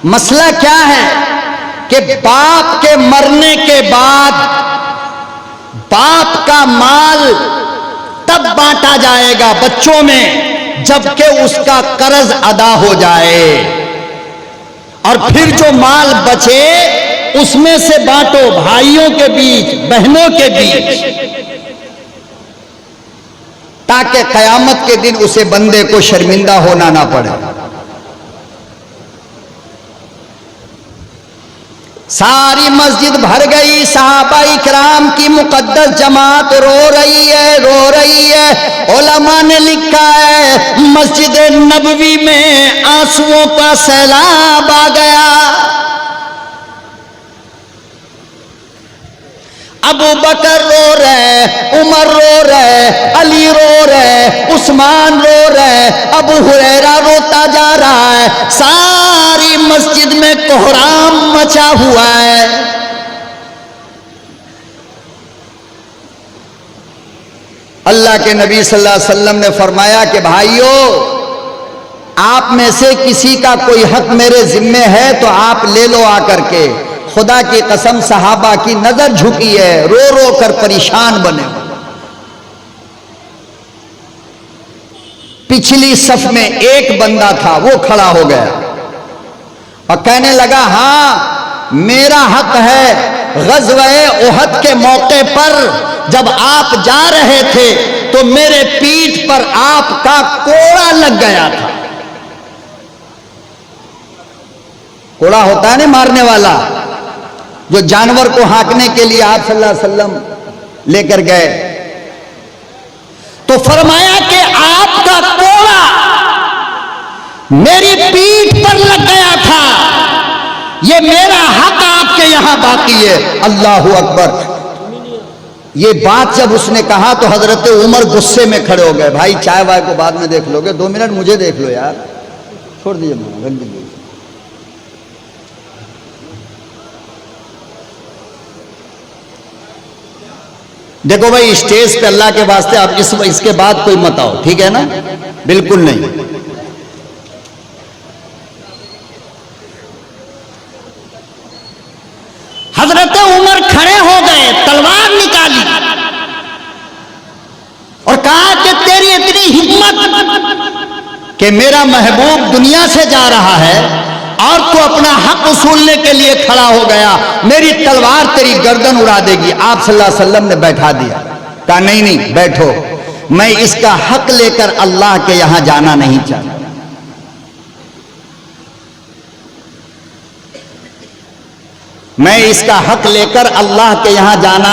मसला क्या है कि बाप के मरने के बाद बाप का माल तब बांटा जाएगा बच्चों में जबकि उसका कर्ज अदा हो जाए, और फिर जो माल बचे उसमें से बांटो भाइयों के बीच, बहनों के बीच, ताकि कयामत के दिन उसे बंदे को शर्मिंदा होना ना पड़े। सारी मस्जिद भर गई, सहाबा इकराम की मुकद्दस जमात रो रही है, रो रही है। उलमा ने लिखा है मस्जिद नबवी में आंसुओं का सैलाब आ गया। अबू बकर रो रहे, उमर रो रहे, अली रो रहे, उस्मान रो रहे, अबू हुरैरा रोता जा रहा है। सारी मस्जिद में कोहराम मचा हुआ है। अल्लाह के नबी सल्लल्लाहु अलैहि वसल्लम ने फरमाया कि भाइयों, आप में से किसी का कोई हक मेरे जिम्मे है तो आप ले लो आकर के। खुदा की कसम सहाबा की नजर झुकी है, रो रो कर परेशान बने। पिछली सफ में एक बंदा था, वो खड़ा हो गया और कहने लगा, हां मेरा हक है। ग़ज़वा-ए उहद के मौके पर जब आप जा रहे थे तो मेरे पीठ पर आपका कोड़ा लग गया था। कोड़ा होता है ना मारने वाला, जो जानवर को हाँकने के लिए आप सल्लल्लाहु अलैहि वसल्लम लेकर गए, तो फरमाया कि आपका कोड़ा मेरी पीठ पर लग गया था, ये मेरा हक आपके यहां बाकी है। अल्लाहु अकबर। ये बात जब उसने कहा तो हजरत उमर गुस्से में खड़े हो गए। भाई चाय वाय को बाद में देख लोगे, 2 मिनट मुझे देख लो यार, छोड़ दीजिए। देखो भाई, स्टेज पे अल्लाह के वास्ते आप इसके बाद कोई मत आओ, ठीक है ना? बिल्कुल नहीं। हजरत उमर खड़े हो गए, तलवार निकाली और कहा कि तेरी इतनी हिम्मत कि मेरा महबूब दुनिया से जा रहा है और तू अपना हक वसूलने के लिए खड़ा हो गया, मेरी तलवार तेरी गर्दन उड़ा देगी। आप सल्लल्लाहु अलैहि वसल्लम ने बैठा दिया। कहा नहीं नहीं बैठो, मैं इसका हक लेकर अल्लाह के यहां जाना नहीं चाहता। मैं इसका हक लेकर अल्लाह के यहां जाना,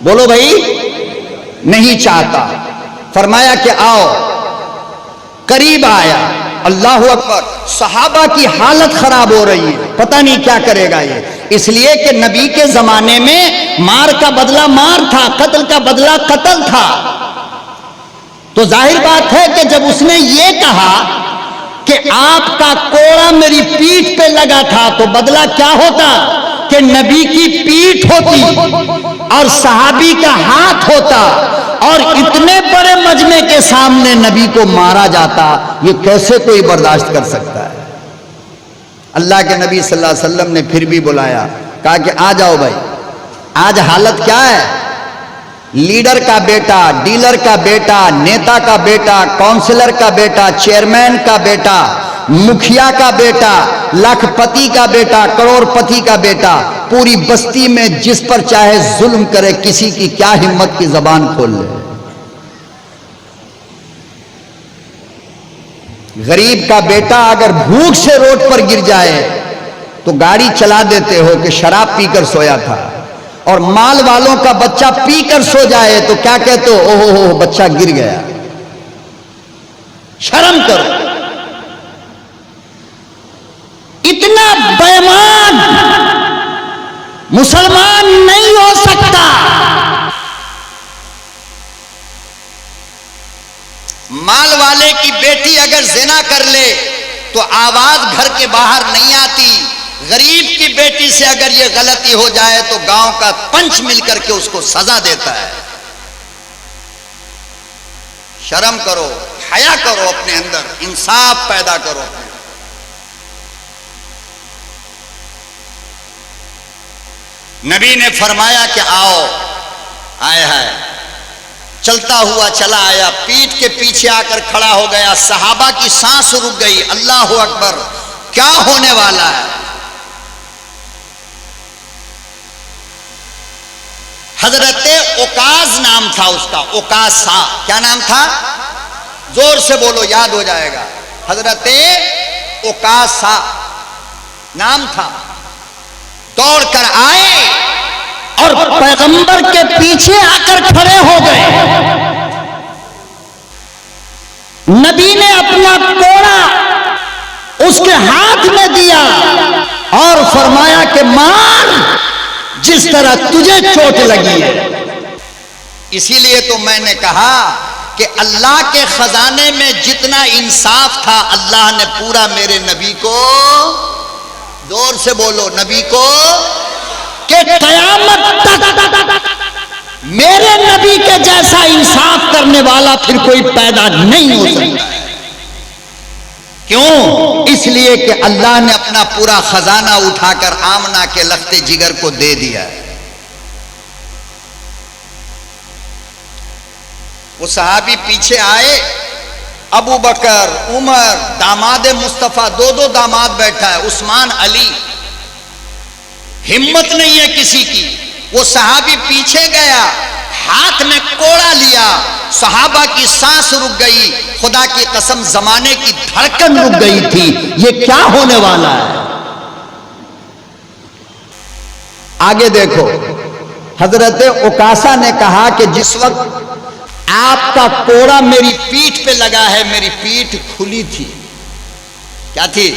बोलो भाई, नहीं चाहता। फरमाया कि आओ। करीब आया। अल्लाहु अकबर। सहाबा की हालत खराब हो रही है, पता नहीं क्या करेगा ये, इसलिए कि नबी के जमाने में मार का बदला मार था, कत्ल का बदला कत्ल था। तो जाहिर बात है कि जब उसने ये कहा कि आपका कोड़ा मेरी पीठ पे लगा था, तो बदला क्या होता कि नबी की पीठ होती और सहाबी का हाथ होता और इतने बड़े मजमे के सामने नबी को मारा जाता। ये कैसे कोई बर्दाश्त कर सकता है? अल्लाह के नबी सल्लल्लाहु अलैहि वसल्लम ने फिर भी बुलाया, कहा कि आ जाओ भाई। आज हालत क्या है? लीडर का बेटा, डीलर का बेटा, नेता का बेटा, काउंसलर का बेटा, चेयरमैन का बेटा, मुखिया का बेटा, लाखपति का बेटा, करोड़पति का बेटा, पूरी बस्ती में जिस पर चाहे जुल्म करे, किसी की क्या हिम्मत की जबान खोल ले। गरीब का बेटा अगर भूख से रोड पर गिर जाए तो गाड़ी चला देते हो कि शराब पीकर सोया था, और माल वालों का बच्चा पीकर सो जाए तो क्या कहते हो? ओहो बच्चा गिर गया। शर्म करो। इतना बेईमान मुसलमान नहीं हो सकता। माल वाले की बेटी अगर जिना कर ले तो आवाज घर के बाहर नहीं आती। गरीब की बेटी से अगर यह गलती हो जाए तो गांव का पंच मिलकर के उसको सजा देता है। शर्म करो, हया करो, अपने अंदर इंसाफ पैदा करो। नबी ने फरमाया कि आओ। आया है, चलता हुआ चला आया, पीठ के पीछे आकर खड़ा हो गया। सहाबा की सांस रुक गई। अल्लाह अकबर, क्या होने वाला है? हजरते ओकाज नाम था उसका, ओकासा। क्या नाम था? जोर से बोलो, याद हो जाएगा। हजरते ओकासा नाम था। दौड़ कर आए और पैगंबर के पीछे आकर खड़े हो गए। नबी ने अपना कोड़ा उसके हाथ में दिया और फरमाया कि मार, जिस तरह तुझे चोट लगी है। इसीलिए तो मैंने कहा कि अल्लाह के खजाने में जितना इंसाफ था, अल्लाह ने पूरा मेरे नबी को, जोर से बोलो, नबी को, कि कयामत तक मेरे नबी के जैसा इंसाफ करने वाला फिर कोई पैदा नहीं हो सकता है। क्यों? इसलिए कि अल्लाह ने अपना पूरा खजाना उठाकर आमना के लख्ते जिगर को दे दिया है। वो सहाबी पीछे आए, अबू बकर, उमर, दामाद मुस्तफा, दो दामाद बैठा है, उस्मान, अली। हिम्मत नहीं है किसी की। वो सहाबी पीछे गया, हाथ में कोड़ा लिया, सहाबा की सांस रुक गई। खुदा की कसम, जमाने की धड़कन रुक गई थी। ये क्या होने वाला है? आगे देखो, हजरत ओकासा ने कहा कि जिस वक्त आपका कोड़ा मेरी पीठ पे लगा है, मेरी पीठ खुली थी। क्या थी?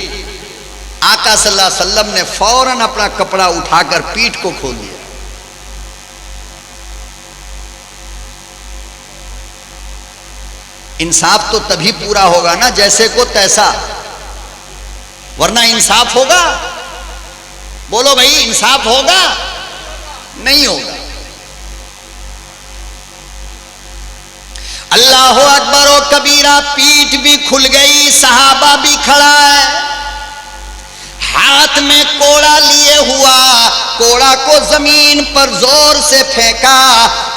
आका सल्लल्लाहु अलैहि वसल्लम ने फौरन अपना कपड़ा उठाकर पीठ को खोल दिया। इंसाफ तो तभी पूरा होगा ना जैसे को तैसा, वरना इंसाफ होगा? बोलो भाई, इंसाफ होगा? नहीं होगा। अल्लाह अकबर ओ कबीरा, पीठ भी खुल गई, सहाबा भी खड़ा है, हाथ में कोड़ा लिए हुआ, कोड़ा को जमीन पर जोर से फेंका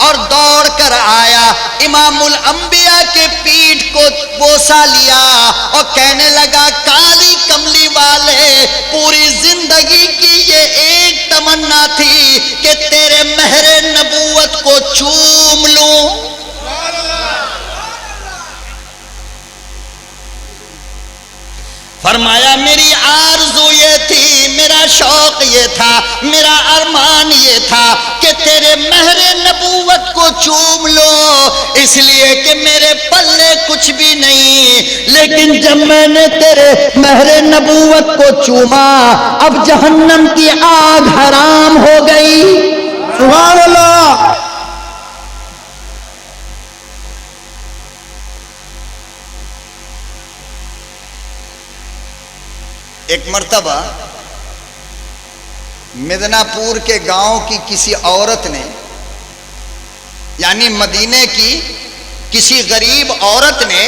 और दौड़ कर आया, इमामुल अंबिया के पीठ को बोसा लिया और कहने लगा, काली कमली वाले, पूरी जिंदगी की ये एक तमन्ना थी कि तेरे महरे नबूवत को चूम लूं। फरमाया, मेरी आरज़ू ये थी, मेरा शौक ये था, मेरा अरमान ये था कि तेरे महरे नबूवत को चूम लो, इसलिए कि मेरे पल्ले कुछ भी नहीं। लेकिन जब मैंने तेरे महरे नबूवत को चूमा, अब जहन्नम की आग हराम हो गई। सुभान अल्लाह। एक मर्तबा मिदनापुर के गांव की किसी औरत ने, यानी मदीने की किसी गरीब औरत ने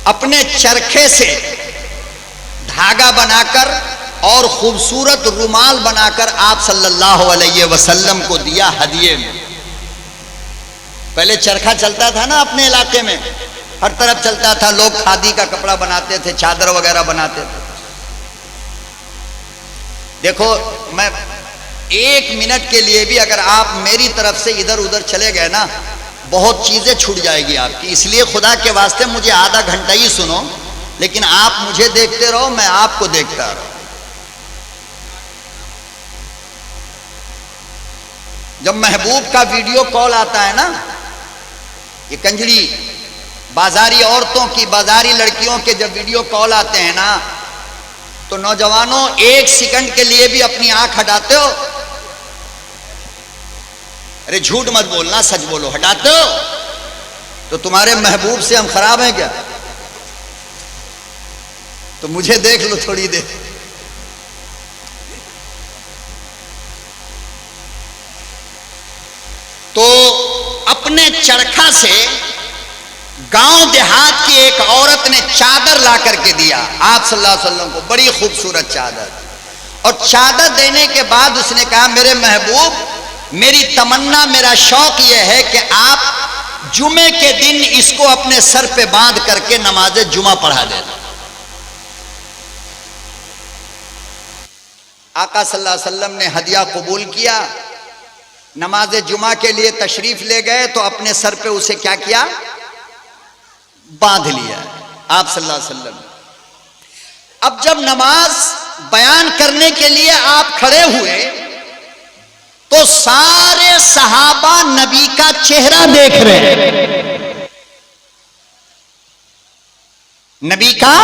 अपने चरखे से धागा बनाकर और खूबसूरत रुमाल बनाकर आप सल्लल्लाहु अलैहि वसल्लम को दिया हदिये में। पहले चरखा चलता था ना अपने इलाके में, हर तरफ चलता था, लोग खादी का कपड़ा बनाते थे, चादर वगैरह बनाते थे। देखो, मैं 1 मिनट के लिए भी अगर आप मेरी तरफ से इधर उधर चले गए ना, बहुत चीजें छूट जाएगी आपकी। इसलिए खुदा के वास्ते मुझे आधा घंटा ही सुनो, लेकिन आप मुझे देखते रहो, मैं आपको देखता रहो। जब महबूब का वीडियो कॉल आता है ना, ये कंजरी बाजारी औरतों की, बाजारी लड़कियों के जब वीडियो कॉल आते हैं ना, तो नौजवानों 1 सेकंड के लिए भी अपनी आंख हटाते हो? अरे झूठ मत बोलना, सच बोलो, हटाते हो? तो तुम्हारे महबूब से हम खराब हैं क्या? तो मुझे देख लो थोड़ी देर। तो अपने चरखा से गांव देहात की एक औरत ने चादर ला करके दिया आप सल्लल्लाहु अलैहि वसल्लम को, बड़ी खूबसूरत चादर। और चादर देने के बाद उसने कहा, मेरे महबूब, मेरी तमन्ना, मेरा शौक यह है कि आप जुमे के दिन इसको अपने सर पे बांध करके नमाज जुमा पढ़ा देना। आका सल्लल्लाहु अलैहि वसल्लम ने हदिया कबूल किया, नमाज जुमा के लिए तशरीफ ले गए तो अपने सर पे उसे क्या किया, बांध लिया आप सल्लल्लाहु अलैहि वसल्लम। अब जब नमाज बयान करने के लिए आप खड़े हुए तो सारे सहाबा नबी का चेहरा देख रहे हैं, नबी का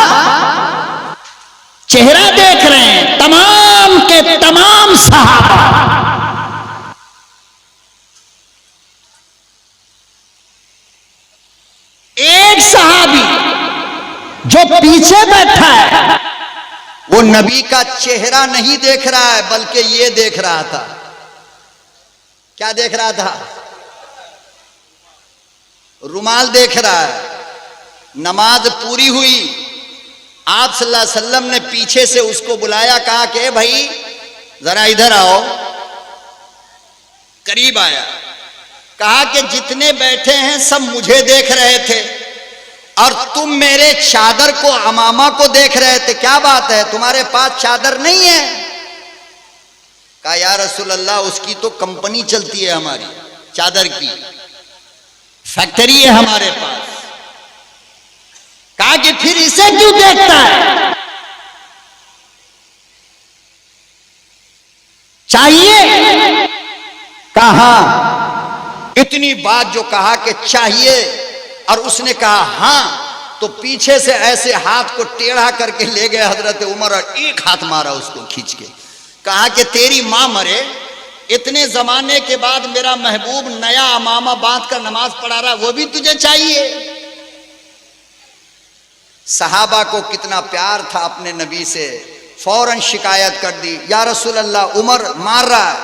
चेहरा देख रहे हैं, तमाम के तमाम सहाबा। एक सहाबी जो पीछे बैठा है वो नबी का चेहरा नहीं देख रहा है, बल्कि ये देख रहा था। क्या देख रहा था? रुमाल देख रहा है। नमाज पूरी हुई, आप सल्लल्लाहु अलैहि वसल्लम ने पीछे से उसको बुलाया, कहा कि भाई जरा इधर आओ। करीब आया, कहा कि जितने बैठे हैं सब मुझे देख रहे थे और तुम मेरे चादर को, अमामा को देख रहे थे, क्या बात है, तुम्हारे पास चादर नहीं है? कहा या रसूल अल्लाह, उसकी तो कंपनी चलती है, हमारी चादर की फैक्ट्री है हमारे पास। कहा कि फिर इसे क्यों देखता है? चाहिए? कहा इतनी बात जो कहा कि चाहिए और उसने कहा हां, तो पीछे से ऐसे हाथ को टेढ़ा करके ले गए हजरत उमर और एक हाथ मारा उसको खींच के। कहा कि तेरी मां मरे, इतने जमाने के बाद मेरा महबूब नया अमामा बांध कर नमाज पढ़ा रहा, वो भी तुझे चाहिए? सहाबा को कितना प्यार था अपने नबी से, फौरन शिकायत कर दी, या रसूल अल्लाह, उमर मार रहा है,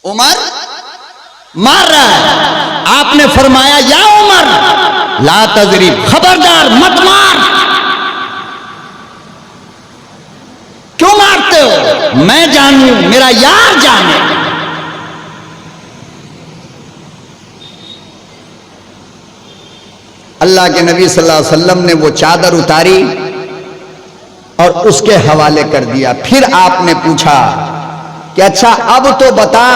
उमर मार रहा है। आपने फरमाया, या उमर ला तजरीब, खबरदार मत मार। क्यों मारते हो? मैं जानूं, मेरा यार जाने। अल्लाह के नबी सल्लल्लाहु अलैहि वसल्लम ने वो चादर उतारी और उसके हवाले कर दिया। फिर आपने पूछा कि अच्छा अब तो बता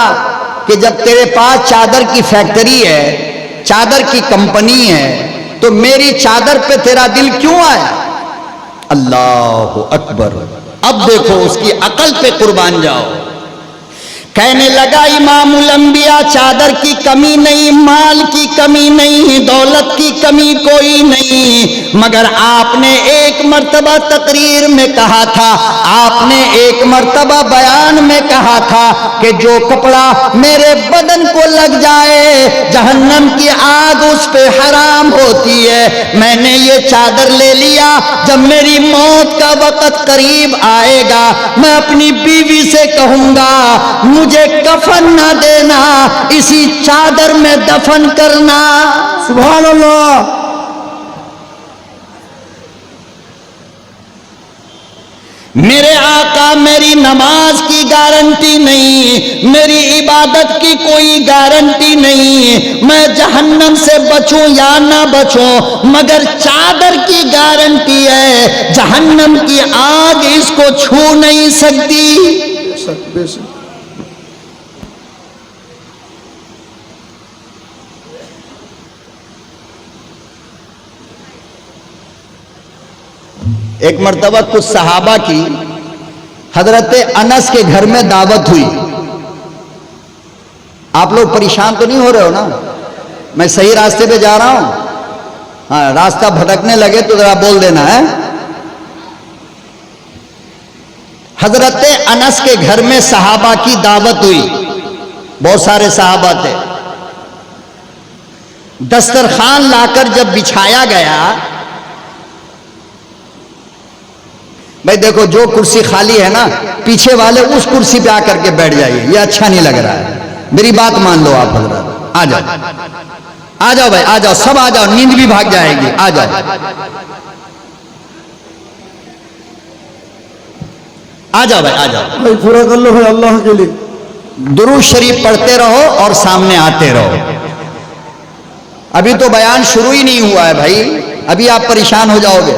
कि जब तेरे पास चादर की फैक्ट्री है, चादर की कंपनी है, तो मेरी चादर पे तेरा दिल क्यों आया? अल्लाह अकबर। अब देखो उसकी अकल पे कुर्बान जाओ। कहने लगा, इमामुल अंबिया, चादर की कमी नहीं, माल की कमी नहीं, दौलत की कमी कोई नहीं, मगर आपने एक मर्तबा तकरीर में कहा था, आपने एक मर्तबा बयान में कहा था कि जो कपड़ा मेरे बदन को लग जाए जहन्नम की आग उस पे हराम होती है। मैंने ये चादर ले लिया, जब मेरी मौत का वक्त करीब आएगा मैं अपनी बीवी से कहूंगा, मुझे कफन ना देना, इसी चादर में दफन करना। सुभान अल्लाह। मेरे आका मेरी नमाज की गारंटी नहीं, मेरी इबादत की कोई गारंटी नहीं, मैं जहन्नम से बचूं या ना बचूं, मगर चादर की गारंटी है, जहन्नम की आग इसको छू नहीं सकती। एक मर्तबा कुछ सहाबा की हजरत अनस के घर में दावत हुई। आप लोग परेशान तो नहीं हो रहे हो ना? मैं सही रास्ते पे जा रहा हूं? हाँ, रास्ता भटकने लगे तो जरा बोल देना है। हजरत अनस के घर में सहाबा की दावत हुई, बहुत सारे सहाबा थे। दस्तरखान लाकर जब बिछाया गया, भाई देखो जो कुर्सी खाली है ना, पीछे वाले उस कुर्सी पे आकर के बैठ जाइए, ये अच्छा नहीं लग रहा है, मेरी बात मान लो आप हजरत, आ जाओ आ जाओ भाई, आ जाओ, सब आ जाओ, नींद भी भाग जाएगी, आ जाओ। आ जाओ भाई, आ जाओ भाई, पूरा कर लो भाई अल्लाह के लिए। दुरूद शरीफ पढ़ते रहो और सामने आते रहो। अभी तो बयान शुरू ही नहीं हुआ है भाई, अभी आप परेशान हो जाओगे।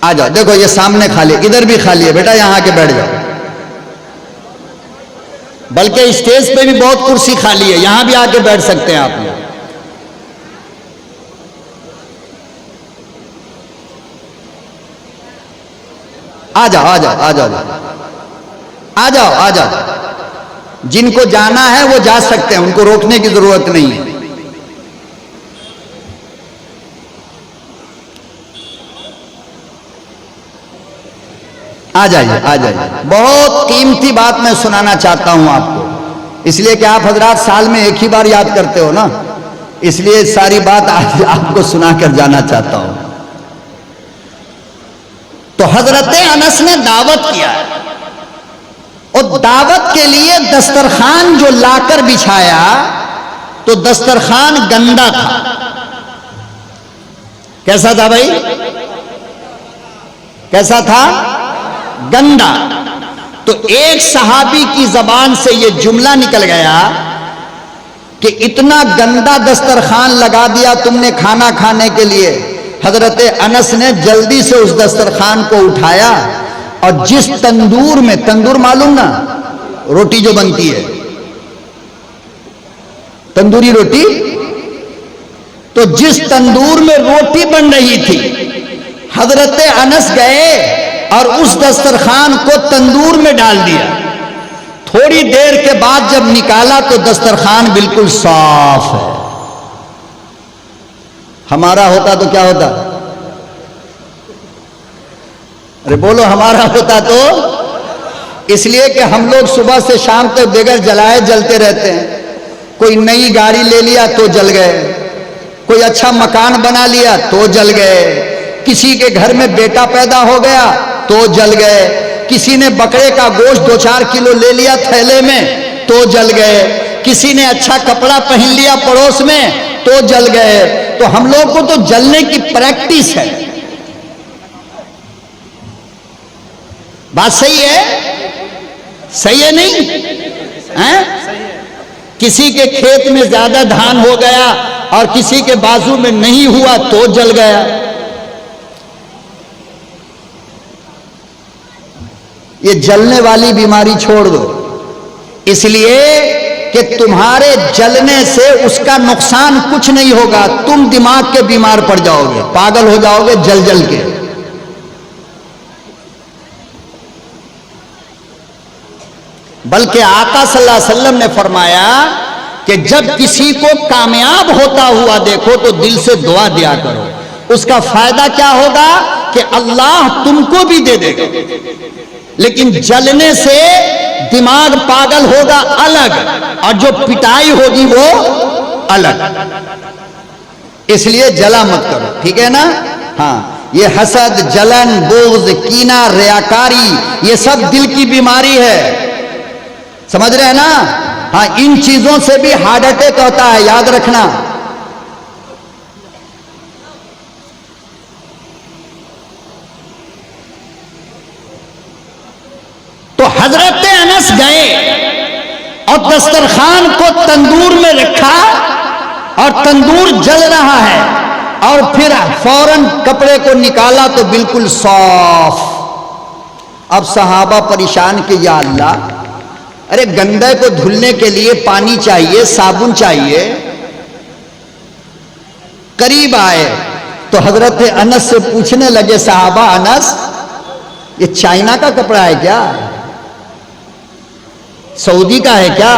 आ जाओ, देखो ये सामने खाली, इधर भी खाली है बेटा, यहां आके बैठ जाओ। बल्कि स्टेज पे भी बहुत कुर्सी खाली है, यहां भी आके बैठ सकते हैं आप लोग। आ जाओ, आ जाओ, आ जाओ, आ जाओ, आ जाओ। जिनको जाना है वो जा सकते हैं, उनको रोकने की जरूरत नहीं है। आ जाइए, आ जाइए। बहुत कीमती बात मैं सुनाना चाहता हूं आपको, इसलिए कि आप हजरात साल में एक ही बार याद करते हो ना, इसलिए सारी बात आज आपको सुनाकर जाना चाहता हूं। तो हजरत अनस ने दावत किया और दावत के लिए दस्तरखान जो लाकर बिछाया तो दस्तरखान गंदा था। कैसा था भाई? कैसा था? गंदा। तो एक सहाबी की जबान से यह जुमला निकल गया कि इतना गंदा दस्तरखान लगा दिया तुमने खाना खाने के लिए। हजरत अनस ने जल्दी से उस दस्तरखान को उठाया और जिस तंदूर में, तंदूर मालूम ना, रोटी जो बनती है, तंदूरी रोटी, तो जिस तंदूर में रोटी बन रही थी हजरत अनस गए और उस दस्तरखान को तंदूर में डाल दिया। थोड़ी देर के बाद जब निकाला तो दस्तरखान बिल्कुल साफ है। हमारा होता तो क्या होता? अरे बोलो, हमारा होता तो? इसलिए कि हम लोग सुबह से शाम तक बगैर जलाए जलते रहते हैं। कोई नई गाड़ी ले लिया तो जल गए, कोई अच्छा मकान बना लिया तो जल गए, किसी के घर में बेटा पैदा हो गया तो जल गए, किसी ने बकरे का गोश्त 2-4 किलो ले लिया थैले में तो जल गए, किसी ने अच्छा कपड़ा पहन लिया पड़ोस में तो जल गए। तो हम लोग को तो जलने की प्रैक्टिस है। बात सही है? सही है नहीं है? किसी के खेत में ज्यादा धान हो गया और किसी के बाजू में नहीं हुआ तो जल गया। ये जलने वाली बीमारी छोड़ दो, इसलिए कि तुम्हारे जलने से उसका नुकसान कुछ नहीं होगा, तुम दिमाग के बीमार पड़ जाओगे, पागल हो जाओगे जल जल के। बल्कि आका सल्लल्लाहु अलैहि वसल्लम ने फरमाया कि जब किसी को कामयाब होता हुआ देखो तो दिल से दुआ दिया करो। उसका फायदा क्या होगा कि अल्लाह तुमको भी दे देगा, लेकिन जलने से दिमाग पागल होगा अलग, और जो पिटाई होगी वो अलग। इसलिए जला मत करो, ठीक है ना? हाँ, ये हसद, जलन, बुग़्ज़, कीना, रियाकारी, ये सब दिल की बीमारी है, समझ रहे हैं ना? हाँ, इन चीजों से भी हार्ट अटैक होता है, याद रखना। तो हजरत अनस गए और दस्तरखान को तंदूर में रखा और तंदूर जल रहा है, और फिर फौरन कपड़े को निकाला तो बिल्कुल साफ। अब सहाबा परेशान कि या अल्लाह, अरे गंदे को धुलने के लिए पानी चाहिए, साबुन चाहिए। करीब आए तो हजरत अनस से पूछने लगे सहाबा, अनस ये चाइना का कपड़ा है क्या? सऊदी का है क्या?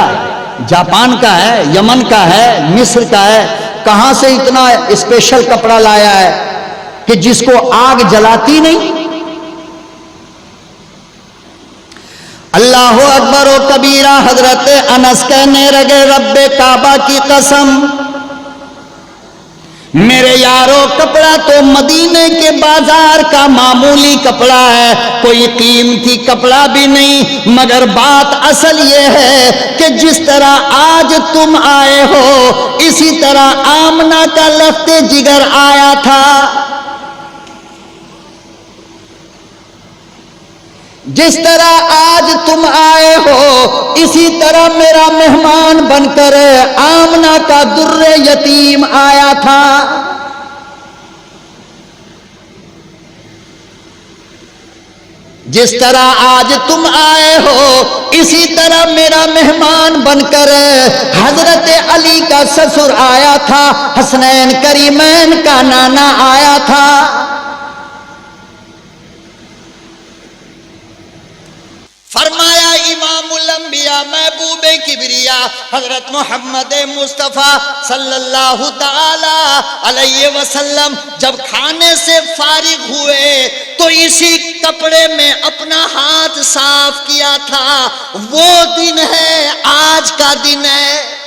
जापान का है? यमन का है? मिस्र का है? कहां से इतना स्पेशल कपड़ा लाया है कि जिसको आग जलाती नहीं? अल्लाह अकबर व कबीरा। हजरत अनस कहने लगे, रब्बे काबा की कसम, मेरे यारो कपड़ा तो मदीने के बाजार का मामूली कपड़ा है, कोई कीमती कपड़ा भी नहीं, मगर बात असल ये है कि जिस तरह आज तुम आए हो इसी तरह आमना का लफ्ते जिगर आया था। जिस तरह आज तुम आए हो इसी तरह मेरा मेहमान बनकर आमना का दुर्रे यतीम आया था। जिस तरह आज तुम आए हो इसी तरह मेरा मेहमान बनकर हजरत अली का ससुर आया था, हसनैन करीमैन का नाना आया था। फरमाया इमामुल अंबिया महबूबे किबरिया हजरत मोहम्मद मुस्तफ़ा सल्लल्लाहु ताला अलैहि वसल्लम जब खाने से फारिग हुए तो इसी कपड़े में अपना हाथ साफ किया था। वो दिन है, आज का दिन है।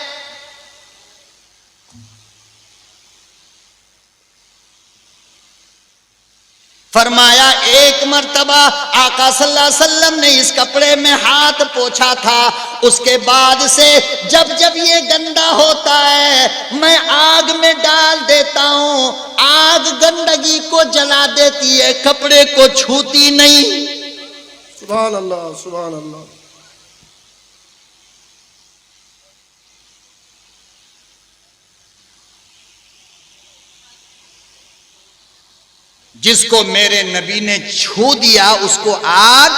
फरमाया एक मर्तबा आका सल्लल्लाहु अलैहि वसल्लम ने इस कपड़े में हाथ पोंछा था, उसके बाद से जब जब ये गंदा होता है मैं आग में डाल देता हूं, आग गंदगी को जला देती है, कपड़े को छूती नहीं। सुभान अल्लाह, सुभान अल्लाह। जिसको मेरे नबी ने छू दिया उसको आग।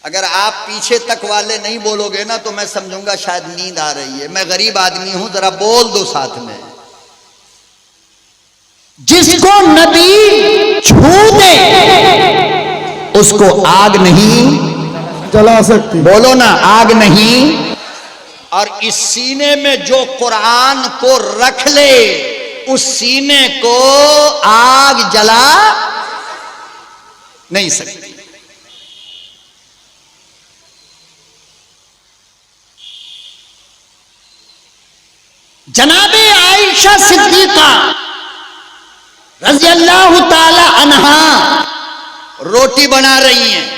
अगर आप पीछे तक वाले नहीं बोलोगे ना तो मैं समझूंगा शायद नींद आ रही है। मैं गरीब आदमी हूं, जरा बोल दो साथ में। जिसको नबी छू दे उसको आग नहीं जला सकती। बोलो ना, आग नहीं। और इस सीने में जो कुरान को रख ले उस सीने को आग जला नहीं सकती। जनाबे आयशा सिद्दीका रज़ी अल्लाह ताला अन्हा रोटी बना रही हैं,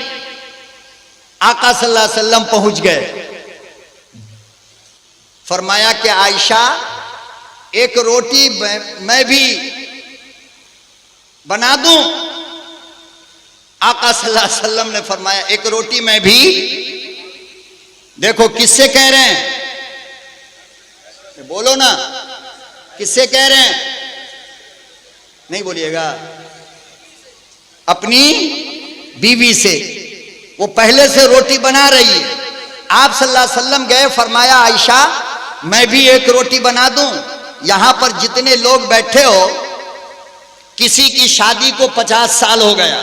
आका सल्लल्लाहु अलैहि वसल्लम पहुंच गए। फरमाया कि आयशा एक रोटी मैं भी बना दूं। आका सल्लल्लाहु अलैहि वसल्लम ने फरमाया एक रोटी मैं भी। देखो किससे कह रहे हैं, बोलो ना, किससे कह रहे हैं? नहीं बोलिएगा। अपनी बीवी से। वो पहले से रोटी बना रही है। आप सल्लल्लाहु अलैहि वसल्लम गए, फरमाया आयशा मैं भी एक रोटी बना दूं। यहां पर जितने लोग बैठे हो, किसी की शादी को 50 साल हो गया,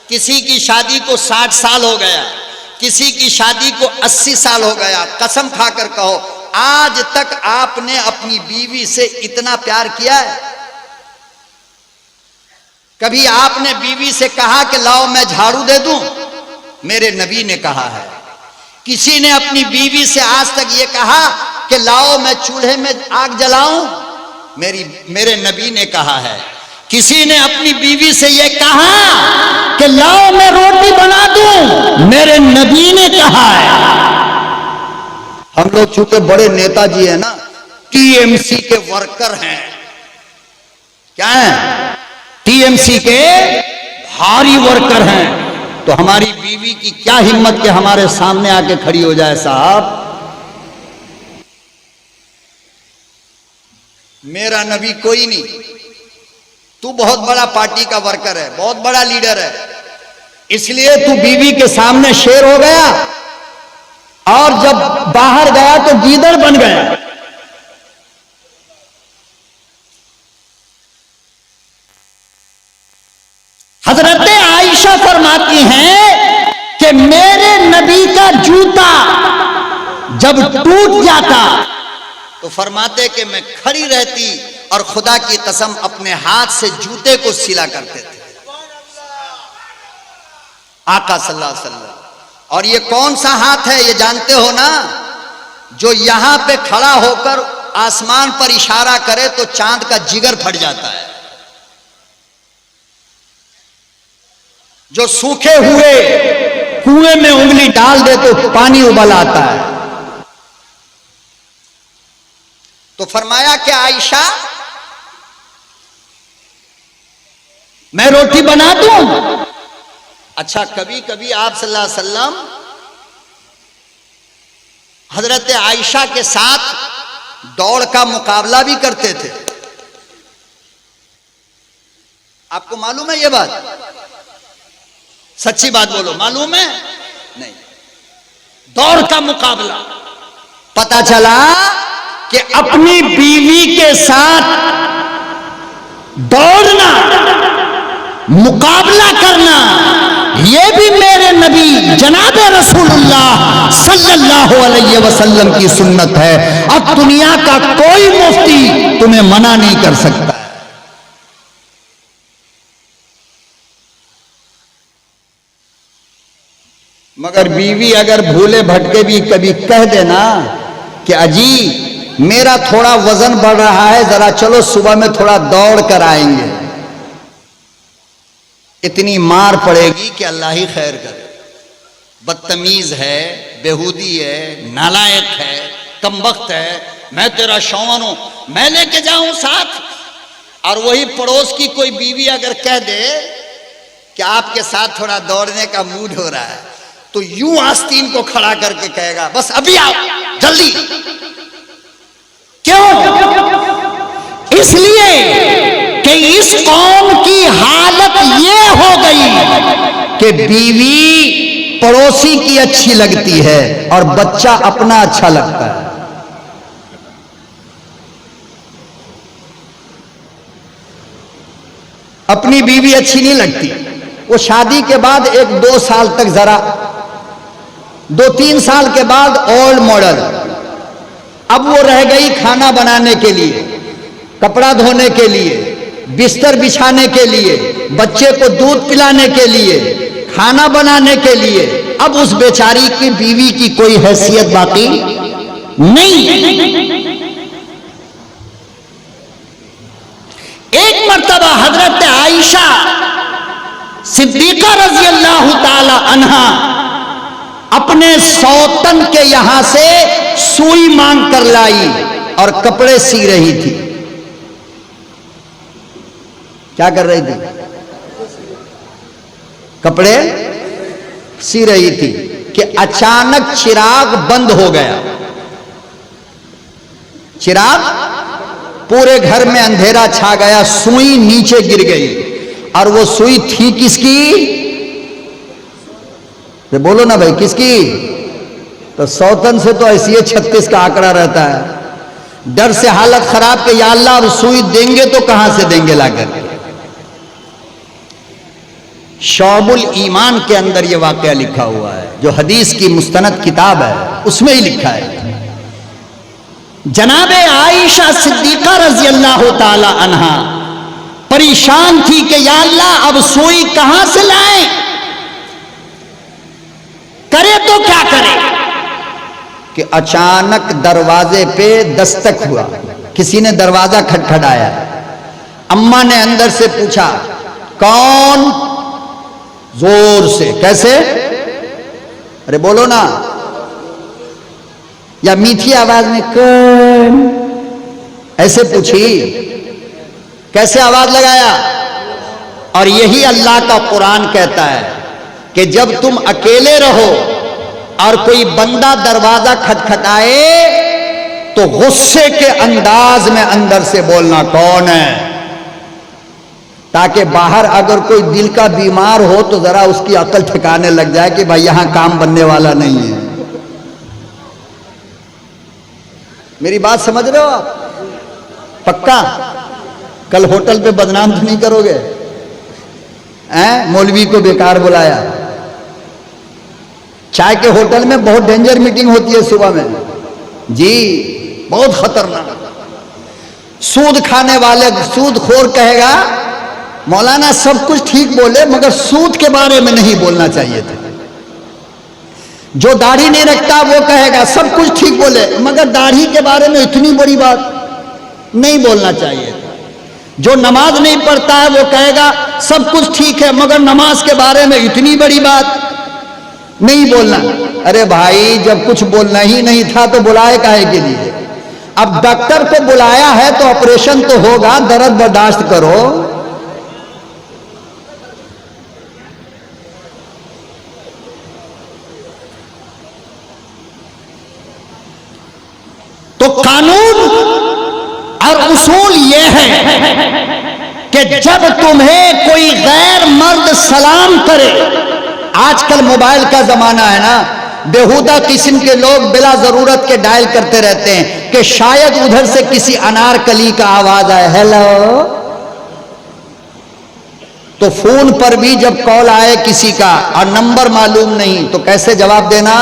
किसी की शादी को 60 साल हो गया, किसी की शादी को 80 साल हो गया। कसम खाकर कहो आज तक आपने अपनी बीवी से इतना प्यार किया है? कभी आपने बीवी से कहा कि लाओ मैं झाड़ू दे दूं? मेरे नबी ने कहा है। किसी ने अपनी बीवी से आज तक ये कहा कि लाओ मैं चूल्हे में आग जलाऊं? मेरे नबी ने कहा है। किसी ने अपनी बीवी से ये कहा कि लाओ मैं रोटी बना दूं? मेरे नबी ने कहा है। हम लोग चूंकि बड़े नेताजी हैं ना, टीएमसी के वर्कर हैं। क्या हैं? टीएमसी के भारी वर्कर हैं। तो हमारी बीवी की क्या हिम्मत कि हमारे सामने आके खड़ी हो जाए। साहब मेरा नबी कोई नहीं, तू बहुत बड़ा पार्टी का वर्कर है, बहुत बड़ा लीडर है, इसलिए तू बीवी के सामने शेर हो गया और जब बाहर गया तो गीदड़ बन गया। हजरत आयशा फरमाती हैं कि मेरे नबी का जूता जब टूट जाता तो फरमाते कि मैं खड़ी रहती और खुदा की कसम अपने हाथ से जूते को सिला करते थे। आका सल्लल्लाहु अलैहि वसल्लम। और ये कौन सा हाथ है ये जानते हो ना? जो यहां पे खड़ा होकर आसमान पर इशारा करे तो चांद का जिगर फट जाता है। जो सूखे हुए कुएं में उंगली डाल दे तो पानी उबल आता है। तो फरमाया कि आयशा, मैं रोटी बना दूं? अच्छा, कभी कभी आप सल्लल्लाहु अलैहि वसल्लम हजरत आयशा के साथ दौड़ का मुकाबला भी करते थे। आपको मालूम है ये बात? सच्ची बात बोलो, मालूम है? नहीं। दौड़ का मुकाबला। पता चला कि अपनी बीवी के साथ दौड़ना, मुकाबला करना, यह भी मेरे नबी जनाब रसूलुल्लाह सल्लल्लाहु अलैहि वसल्लम की सुन्नत है। अब दुनिया का कोई मुफ्ती तुम्हें मना नहीं कर सकता। मगर बीवी अगर भूले भटके भी कभी कह देना कि अजी मेरा थोड़ा वजन बढ़ रहा है, जरा चलो सुबह में थोड़ा दौड़ कर आएंगे, इतनी मार पड़ेगी कि अल्लाह ही खैर करे। बदतमीज है, बेहूदी है, नालायक है, कमबख्त है, मैं तेरा शौहर हूं, मैं लेके जाऊं साथ। और वही पड़ोस की कोई बीवी अगर कह दे कि आपके साथ थोड़ा दौड़ने का मूड हो रहा है, तो यूं आस्तीन को खड़ा करके कहेगा, बस अभी आओ जल्दी। क्यों? इसलिए कि इस कौम की हालत ये हो गई कि बीवी पड़ोसी की अच्छी लगती है और बच्चा अपना अच्छा लगता है। अपनी बीवी अच्छी नहीं लगती। वो शादी के बाद 1-2 साल तक जरा, 2-3 साल के बाद ओल्ड मॉडल। अब वो रह गई खाना बनाने के लिए, कपड़ा धोने के लिए, बिस्तर बिछाने के लिए, बच्चे को दूध पिलाने के लिए, खाना बनाने के लिए। अब उस बेचारी की बीवी की कोई हैसियत बाकी नहीं। एक मर्तबा हजरत आयशा सिद्दीका रजी अल्लाह ताला अन्हा अपने सौतन के यहां से सुई मांग कर लाई और कपड़े सी रही थी। क्या कर रही थी? कपड़े सी रही थी कि अचानक चिराग बंद हो गया। चिराग, पूरे घर में अंधेरा छा गया, सुई नीचे गिर गई। और वो सुई थी किसकी? बोलो ना भाई, किसकी? तो सौतन से तो ऐसी 36 का आंकड़ा रहता है। डर से हालत खराब कि या अल्लाह अब सुई देंगे तो कहां से देंगे लाकर। शौबुल ईमान के अंदर यह वाकया लिखा हुआ है, जो हदीस की मुस्तनद किताब है, उसमें ही लिखा है। जनाबे आयशा सिद्दीका रजी अल्लाह ताला अन्हा परेशान थी कि या अल्लाह अब सुई कहां से लाएं, करे तो क्या करे। कि अचानक दरवाजे पे दस्तक हुआ, किसी ने दरवाजा खटखटाया। अम्मा ने अंदर से पूछा, कौन? जोर से। कैसे? अरे बोलो ना, या मीठी आवाज में कौन, ऐसे पूछी। कैसे आवाज लगाया? और यही अल्लाह का कुरान कहता है कि जब तुम अकेले रहो और कोई बंदा दरवाजा खटखटाए तो गुस्से के अंदाज में अंदर से बोलना, कौन है, ताकि बाहर अगर कोई दिल का बीमार हो तो जरा उसकी अकल ठिकाने लग जाए कि भाई यहां काम बनने वाला नहीं है। मेरी बात समझ रहे हो आप? पक्का? कल होटल पे बदनाम तो नहीं करोगे? मौलवी को बेकार बुलाया। चाय के होटल में बहुत डेंजर मीटिंग होती है सुबह में जी, बहुत खतरनाक। सूद खाने वाले सूदखोर कहेगा, मौलाना सब कुछ ठीक बोले मगर सूद के बारे में नहीं बोलना चाहिए था। जो दाढ़ी नहीं रखता वो कहेगा सब कुछ ठीक बोले, मगर दाढ़ी के बारे में इतनी बड़ी बात नहीं बोलना चाहिए। जो नमाज नहीं पढ़ता है वो कहेगा सब कुछ ठीक है, मगर नमाज के बारे में इतनी बड़ी बात नहीं बोलना। अरे भाई, जब कुछ बोलना ही नहीं था तो बुलाए काहे के लिए? अब डॉक्टर को बुलाया है तो ऑपरेशन तो होगा, दर्द बर्दाश्त करो। तो कानून और उसूल यह है कि जब तुम्हें कोई गैर मर्द सलाम करे, आजकल मोबाइल का जमाना है ना, बेहुदा किस्म के लोग बिला जरूरत के डायल करते रहते हैं कि शायद उधर से किसी अनारकली का आवाज आए, हेलो। तो फोन पर भी जब कॉल आए किसी का और नंबर मालूम नहीं तो कैसे जवाब देना?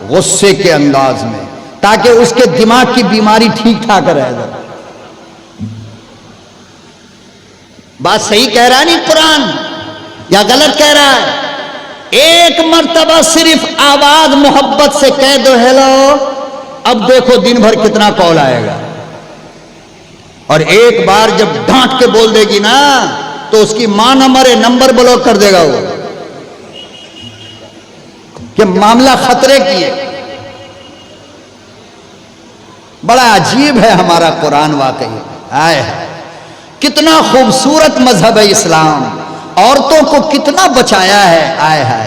गुस्से के अंदाज में, ताकि उसके दिमाग की बीमारी ठीक ठाक रहे। बात सही कह रहा है नहीं कुरान, या गलत कह रहा है? एक मर्तबा सिर्फ आवाज मोहब्बत से कह दो हेलो, अब देखो दिन भर कितना कॉल आएगा। और एक बार जब डांट के बोल देगी ना तो उसकी मां न मरे, नंबर ब्लॉक कर देगा वो, कि मामला खतरे की है। बड़ा अजीब है हमारा कुरान, वाकई आए है। कितना खूबसूरत मजहब है इस्लाम, औरतों को कितना बचाया है। आए है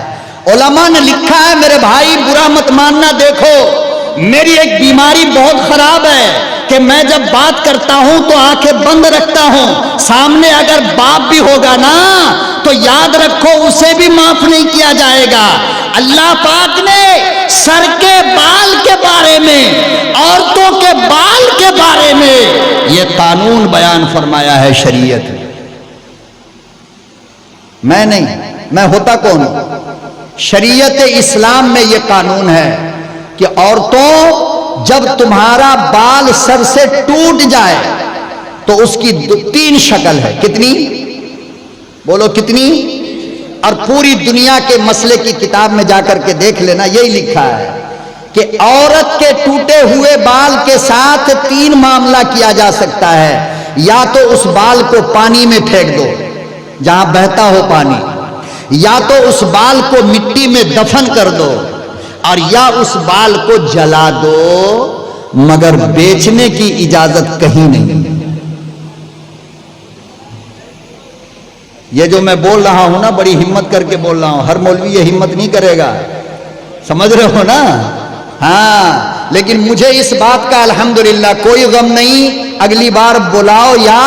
उलमा ने लिखा है, मेरे भाई बुरा मत मानना, देखो मेरी एक बीमारी बहुत खराब है कि मैं जब बात करता हूं तो आंखें बंद रखता हूं। सामने अगर बाप भी होगा ना तो याद रखो उसे भी माफ नहीं किया जाएगा। अल्लाह पाक ने सर के बाल के बारे में, औरतों के बाल के बारे में यह कानून बयान फरमाया है शरीयत में। मैं नहीं, मैं होता कौन हूं? शरीयत इस्लाम में यह कानून है कि औरतों, जब तुम्हारा बाल सर से टूट जाए तो उसकी 3 शक्ल है। कितनी? बोलो कितनी? और पूरी दुनिया के मसले की किताब में जाकर के देख लेना, यही लिखा है कि औरत के टूटे हुए बाल के साथ 3 मामला किया जा सकता है। या तो उस बाल को पानी में फेंक दो जहां बहता हो पानी, या तो उस बाल को मिट्टी में दफन कर दो, और या उस बाल को जला दो, मगर बेचने की इजाजत कहीं नहीं। ये जो मैं बोल रहा हूं ना, बड़ी हिम्मत करके बोल रहा हूं, हर मौलवी ये हिम्मत नहीं करेगा, समझ रहे हो ना? हाँ, लेकिन मुझे इस बात का अल्हम्दुलिल्लाह कोई गम नहीं, अगली बार बुलाओ या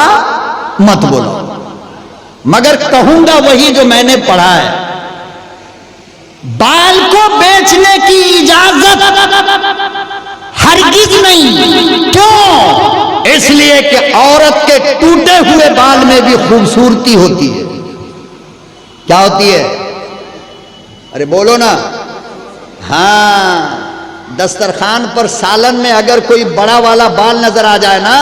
मत बोलो, मगर कहूंगा वही जो मैंने पढ़ा है। बाल को बेचने की इजाजत हरगिज नहीं। क्यों? इसलिए कि औरत के टूटे हुए बाल में भी खूबसूरती होती है। क्या होती है? अरे बोलो ना। हाँ, दस्तरखान पर सालन में अगर कोई बड़ा वाला बाल नजर आ जाए ना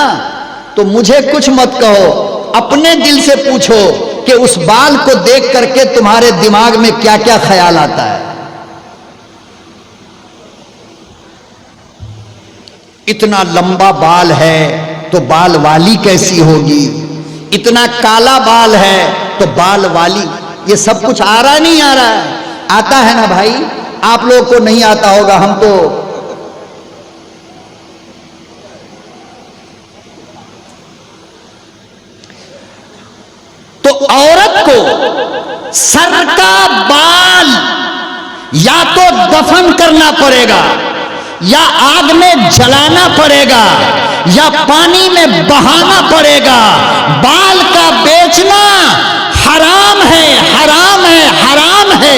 तो मुझे कुछ मत कहो, अपने दिल से पूछो कि उस बाल को देख करके तुम्हारे दिमाग में क्या क्या ख्याल आता है। इतना लंबा बाल है तो बाल वाली कैसी होगी, इतना काला बाल है तो बाल वाली, ये सब कुछ आ रहा नहीं आ रहा है? आता है ना भाई, आप लोग को नहीं आता होगा, हम तो औरत को सर का बाल या तो दफन करना पड़ेगा, या आग में जलाना पड़ेगा, या पानी में बहाना पड़ेगा। बाल का बेचना हराम है, हराम है, हराम है।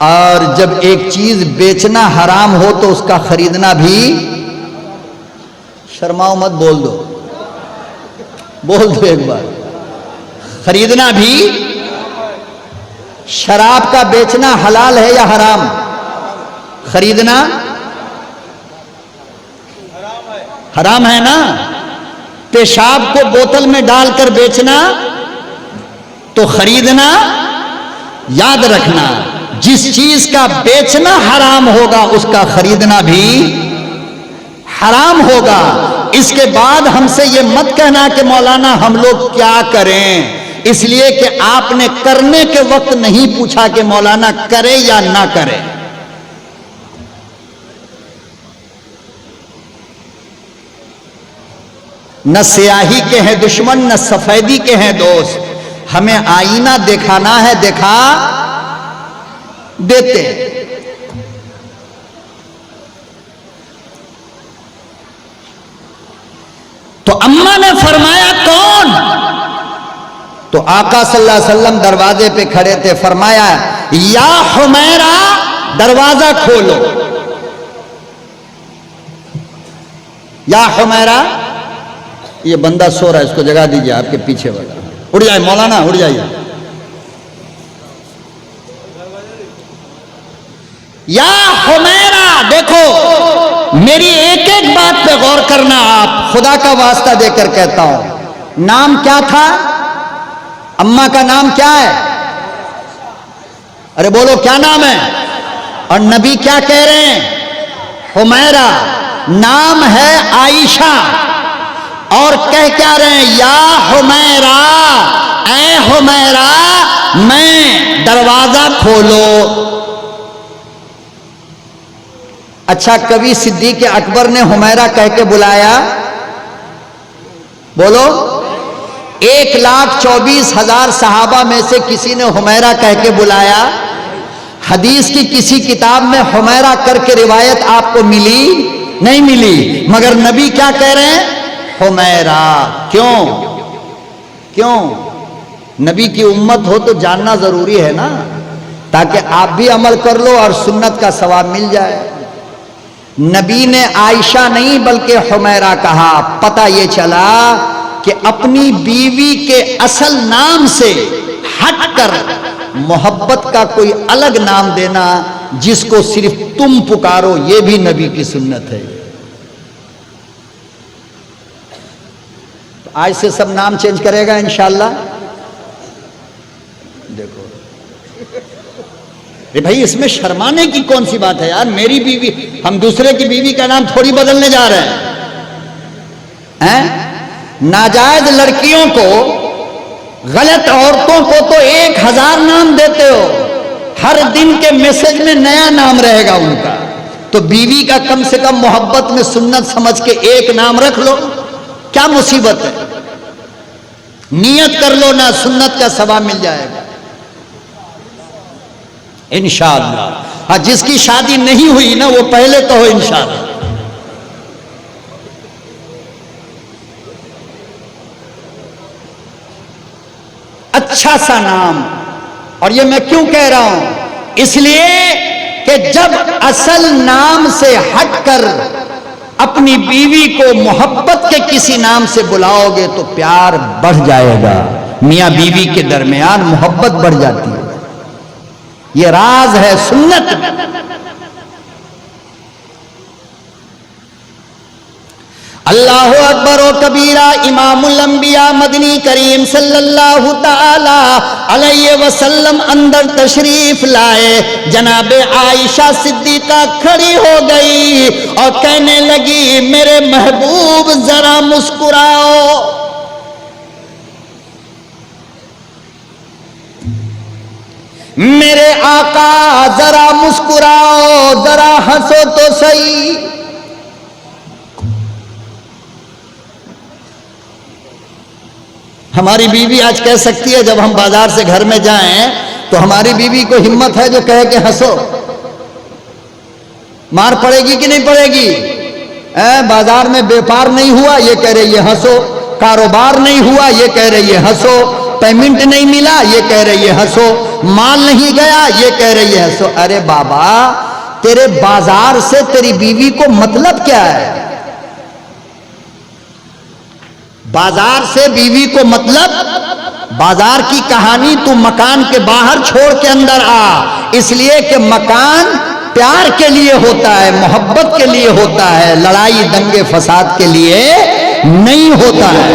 और जब एक चीज बेचना हराम हो तो उसका खरीदना भी, शर्माओ मत, बोल दो एक बार, खरीदना भी। शराब का बेचना हलाल है या हराम? खरीदना हराम है ना? पेशाब को बोतल में डालकर बेचना तो खरीदना, याद रखना, जिस चीज का बेचना हराम होगा उसका खरीदना भी हराम होगा। इसके बाद हमसे ये मत कहना कि मौलाना हम लोग क्या करें, इसलिए कि आपने करने के वक्त नहीं पूछा कि मौलाना करे या ना करे। न स्याही के हैं दुश्मन, न सफेदी के हैं दोस्त। हमें आईना दिखाना है, दिखा देते। तो अम्मा ने फरमाया कौन? तो आका सल्लल्लाहु अलैहि वसल्लम दरवाजे पे खड़े थे। फरमाया या हुमैरा दरवाजा खोलो। या हुमैरा, ये बंदा सो रहा है, इसको जगा दीजिए, आपके पीछे वाला। उड़ जाए मौलाना, उड़ जाइए। या हुमैरा, देखो मेरी एक एक बात पे गौर करना आप, खुदा का वास्ता देकर कहता हूं। नाम क्या था? अम्मा का नाम क्या है? अरे बोलो क्या नाम है? और नबी क्या कह रहे हैं? हुमैरा। नाम है आयशा और कह क्या रहे हैं? या हुमैरा, ऐ हुमैरा मैं दरवाजा खोलो। अच्छा, कभी सिद्दीक अकबर ने हुमैरा कह के बुलाया? बोलो। 1,24,000 सहाबा में से किसी ने हुमैरा कह के बुलाया? हदीस की किसी किताब में हुमैरा करके रिवायत आपको मिली? नहीं मिली। मगर नबी क्या कह रहे हैं? हुमैरा। क्यों? क्यों? नबी की उम्मत हो तो जानना जरूरी है ना, ताकि आप भी अमल कर लो और सुन्नत का सवाब मिल जाए। नबी ने आयशा नहीं बल्कि हुमैरा कहा। पता यह चला कि अपनी बीवी के असल नाम से हटकर मोहब्बत का कोई अलग नाम देना, जिसको सिर्फ तुम पुकारो, यह भी नबी की सुन्नत है। तो आज से सब नाम चेंज करेगा इंशाअल्लाह। देखो अरे भाई, इसमें शर्माने की कौन सी बात है यार? मेरी बीवी, हम दूसरे की बीवी का नाम थोड़ी बदलने जा रहे हैं? नाजायज लड़कियों को, गलत औरतों को तो 1000 नाम देते हो। हर दिन के मैसेज में नया नाम रहेगा उनका। तो बीवी का कम से कम मोहब्बत में सुन्नत समझ के एक नाम रख लो। क्या मुसीबत है? नियत कर लो ना, सुन्नत का सवाब मिल जाएगा इंशाअल्लाह। हाँ, जिसकी शादी नहीं हुई ना, वो पहले तो हो इंशाअल्लाह। अच्छा सा नाम। और ये मैं क्यों कह रहा हूं? इसलिए कि जब असल नाम से हटकर अपनी बीवी को मोहब्बत के किसी नाम से बुलाओगे तो प्यार बढ़ जाएगा। मियां बीवी के दरमियान मोहब्बत बढ़ जाती है। यह राज है सुन्नत में। अल्लाहु अकबर व कबीरा। इमामुल अंबिया मदनी करीम सल्लल्लाहु ताला अलैहि वसल्लम अंदर तशरीफ लाए। जनाबे आयशा सिद्दीका खड़ी हो गई और कहने लगी, मेरे महबूब जरा मुस्कुराओ। मेरे आका जरा मुस्कुराओ, जरा हंसो तो सही। हमारी बीवी आज कह सकती है, जब हम बाजार से घर में जाएं तो हमारी बीवी को हिम्मत है जो कहे कि हंसो। मार पड़ेगी कि नहीं पड़ेगी? बाजार में व्यापार नहीं हुआ, ये कह रही है हंसो। कारोबार नहीं हुआ, ये कह रही है हंसो। पेमेंट नहीं मिला, ये कह रही है हंसो। माल नहीं गया, ये कह रही है हंसो। अरे बाबा, तेरे बाजार से तेरी बीवी को मतलब क्या है? बाजार से बीवी को मतलब, बाजार की कहानी तू मकान के बाहर छोड़ के अंदर आ। इसलिए कि मकान प्यार के लिए होता है, मोहब्बत के लिए होता है, लड़ाई दंगे फसाद के लिए नहीं होता है।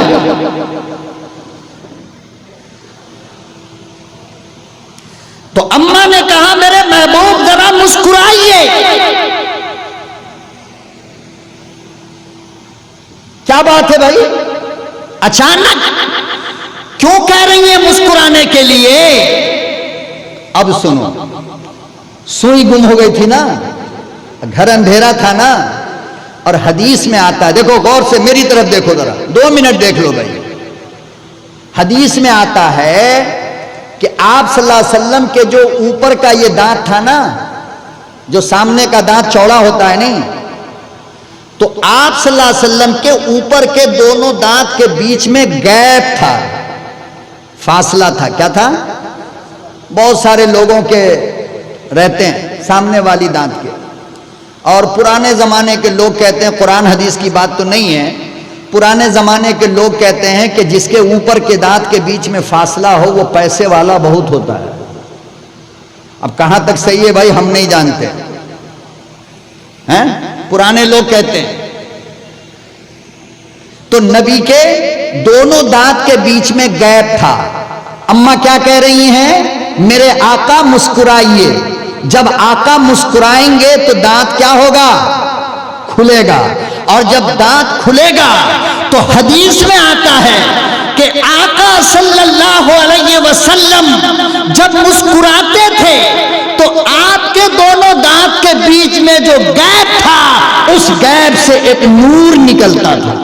तो अम्मा ने कहा, मेरे महबूब जरा मुस्कुराइए। क्या बात है भाई, अचानक क्यों कह रही है मुस्कुराने के लिए? अब सुनो, सुई गुम हो गई थी ना, घर अंधेरा था ना, और हदीस में आता है, देखो गौर से मेरी तरफ देखो जरा, 2 मिनट देख लो भाई। हदीस में आता है कि आप सल्लल्लाहु अलैहि वसल्लम के जो ऊपर का ये दांत था ना, जो सामने का दांत चौड़ा होता है नहीं, तो आप सल्लल्लाहु अलैहि वसल्लम के ऊपर के दोनों दांत के बीच में गैप था, फासला था। क्या था? बहुत सारे लोगों के रहते हैं सामने वाली दांत के, और पुराने जमाने के लोग कहते हैं, कुरान हदीस की बात तो नहीं है, पुराने जमाने के लोग कहते हैं कि जिसके ऊपर के दांत के बीच में फासला हो वो पैसे वाला बहुत होता है। अब कहां तक सही है भाई हम नहीं जानते हैं, पुराने लोग कहते हैं। तो नबी के दोनों दांत के बीच में गैप था। अम्मा क्या कह रही हैं? मेरे आका मुस्कुराइए। जब आका मुस्कुराएंगे तो दांत क्या होगा? खुलेगा, और जब दांत खुलेगा तो हदीस में आता है कि आका सल्लल्लाहु अलैहि वसल्लम जब मुस्कुराते थे तो आपके दोनों दांत के बीच में जो गैप था, उस गैप से एक नूर निकलता था।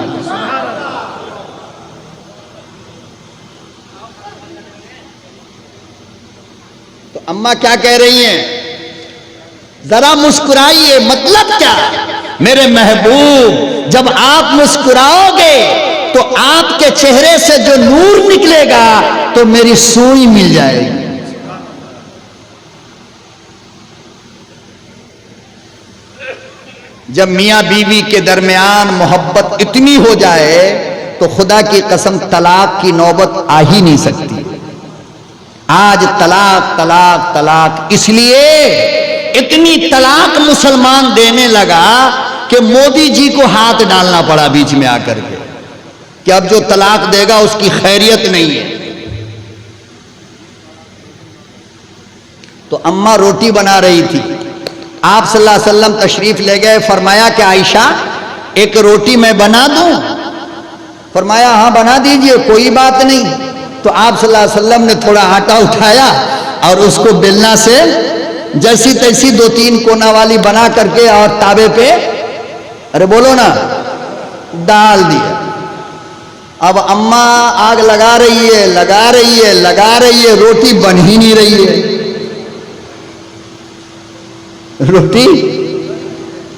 तो अम्मा क्या कह रही हैं? जरा मुस्कुराइए। मतलब क्या? मेरे महबूब, जब आप मुस्कुराओगे तो आपके चेहरे से जो नूर निकलेगा तो मेरी सुई मिल जाएगी। जब मियां बीवी के दरमियान मोहब्बत इतनी हो जाए तो खुदा की कसम तलाक की नौबत आ ही नहीं सकती। आज तलाक तलाक तलाक, इसलिए इतनी तलाक मुसलमान देने लगा कि मोदी जी को हाथ डालना पड़ा बीच में आकर के कि अब जो तलाक देगा उसकी खैरियत नहीं है। तो अम्मा रोटी बना रही थी, आप सल्लल्लाहु अलैहि वसल्लम तशरीफ ले गए। फरमाया कि आयशा एक रोटी मैं बना दूं? फरमाया हाँ बना दीजिए, कोई बात नहीं। तो आप सल्लल्लाहु अलैहि वसल्लम ने थोड़ा आटा उठाया और उसको बेलना से जैसी तैसी 2-3 कोना वाली बना करके और तावे पे, अरे बोलो ना, डाल दिया। अब अम्मा आग लगा रही है, लगा रही है, लगा रही है, रोटी बन ही नहीं रही है। रोटी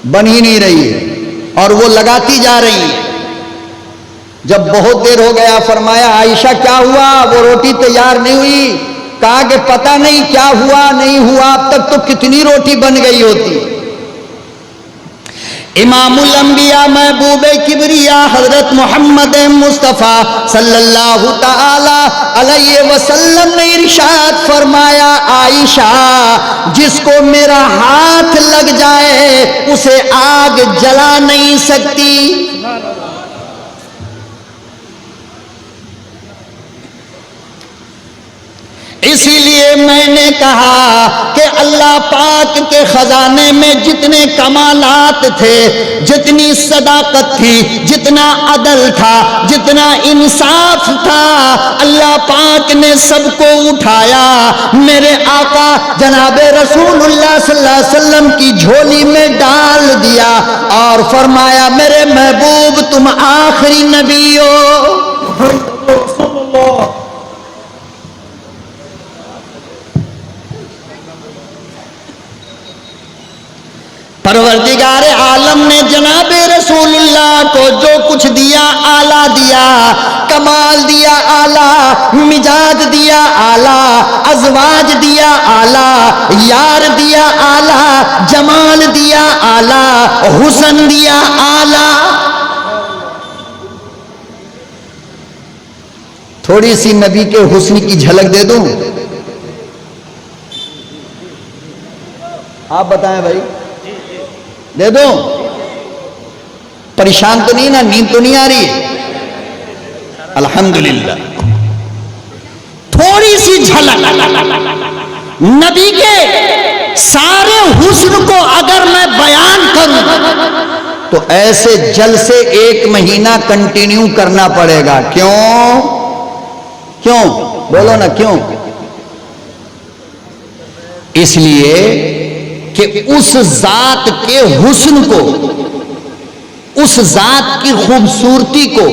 बन ही नहीं रही है और वो लगाती जा रही है। जब बहुत देर हो गया, फरमाया आयशा क्या हुआ? वो रोटी तैयार नहीं हुई। कहा कि पता नहीं क्या हुआ, नहीं हुआ, अब तक तो कितनी रोटी बन गई होती। इमामुल अंबिया महबूब किबरिया हजरत मोहम्मद मुस्तफ़ा सल्लल्लाहु ताला अलैहि वसल्लम ने इरशाद फरमाया, आयशा जिसको मेरा हाथ लग जाए उसे आग जला नहीं सकती। इसीलिए मैंने कहा कि अल्लाह पाक के खजाने में जितने कमालात थे, जितनी सदाकत थी, जितना अदल था, जितना इंसाफ था, अल्लाह पाक ने सबको उठाया, मेरे आका जनाबे रसूलुल्लाह सल्लल्लाहु अलैहि वसल्लम की झोली में डाल दिया और फरमाया, मेरे महबूब तुम आखिरी नबी हो। परवरदिगार आलम ने जनाबे रसूलुल्लाह को जो कुछ दिया, आला दिया, कमाल दिया आला, मिजाज दिया आला, अजवाज दिया आला, यार दिया आला, जमाल दिया आला, हुस्न दिया आला। थोड़ी सी नबी के हुस्न की झलक दे दूं? आप बताएं भाई, दे दो? परेशान तो नहीं ना, नींद तो नहीं आ रही? अल्हम्दुलिल्लाह। थोड़ी सी झलक नबी के सारे हुस्न को अगर मैं बयान करूं तो ऐसे जल से 1 महीना कंटिन्यू करना पड़ेगा। क्यों? क्यों बोलो ना, क्यों? इसलिए कि उस जात के हुस्न को, उस जात की खूबसूरती को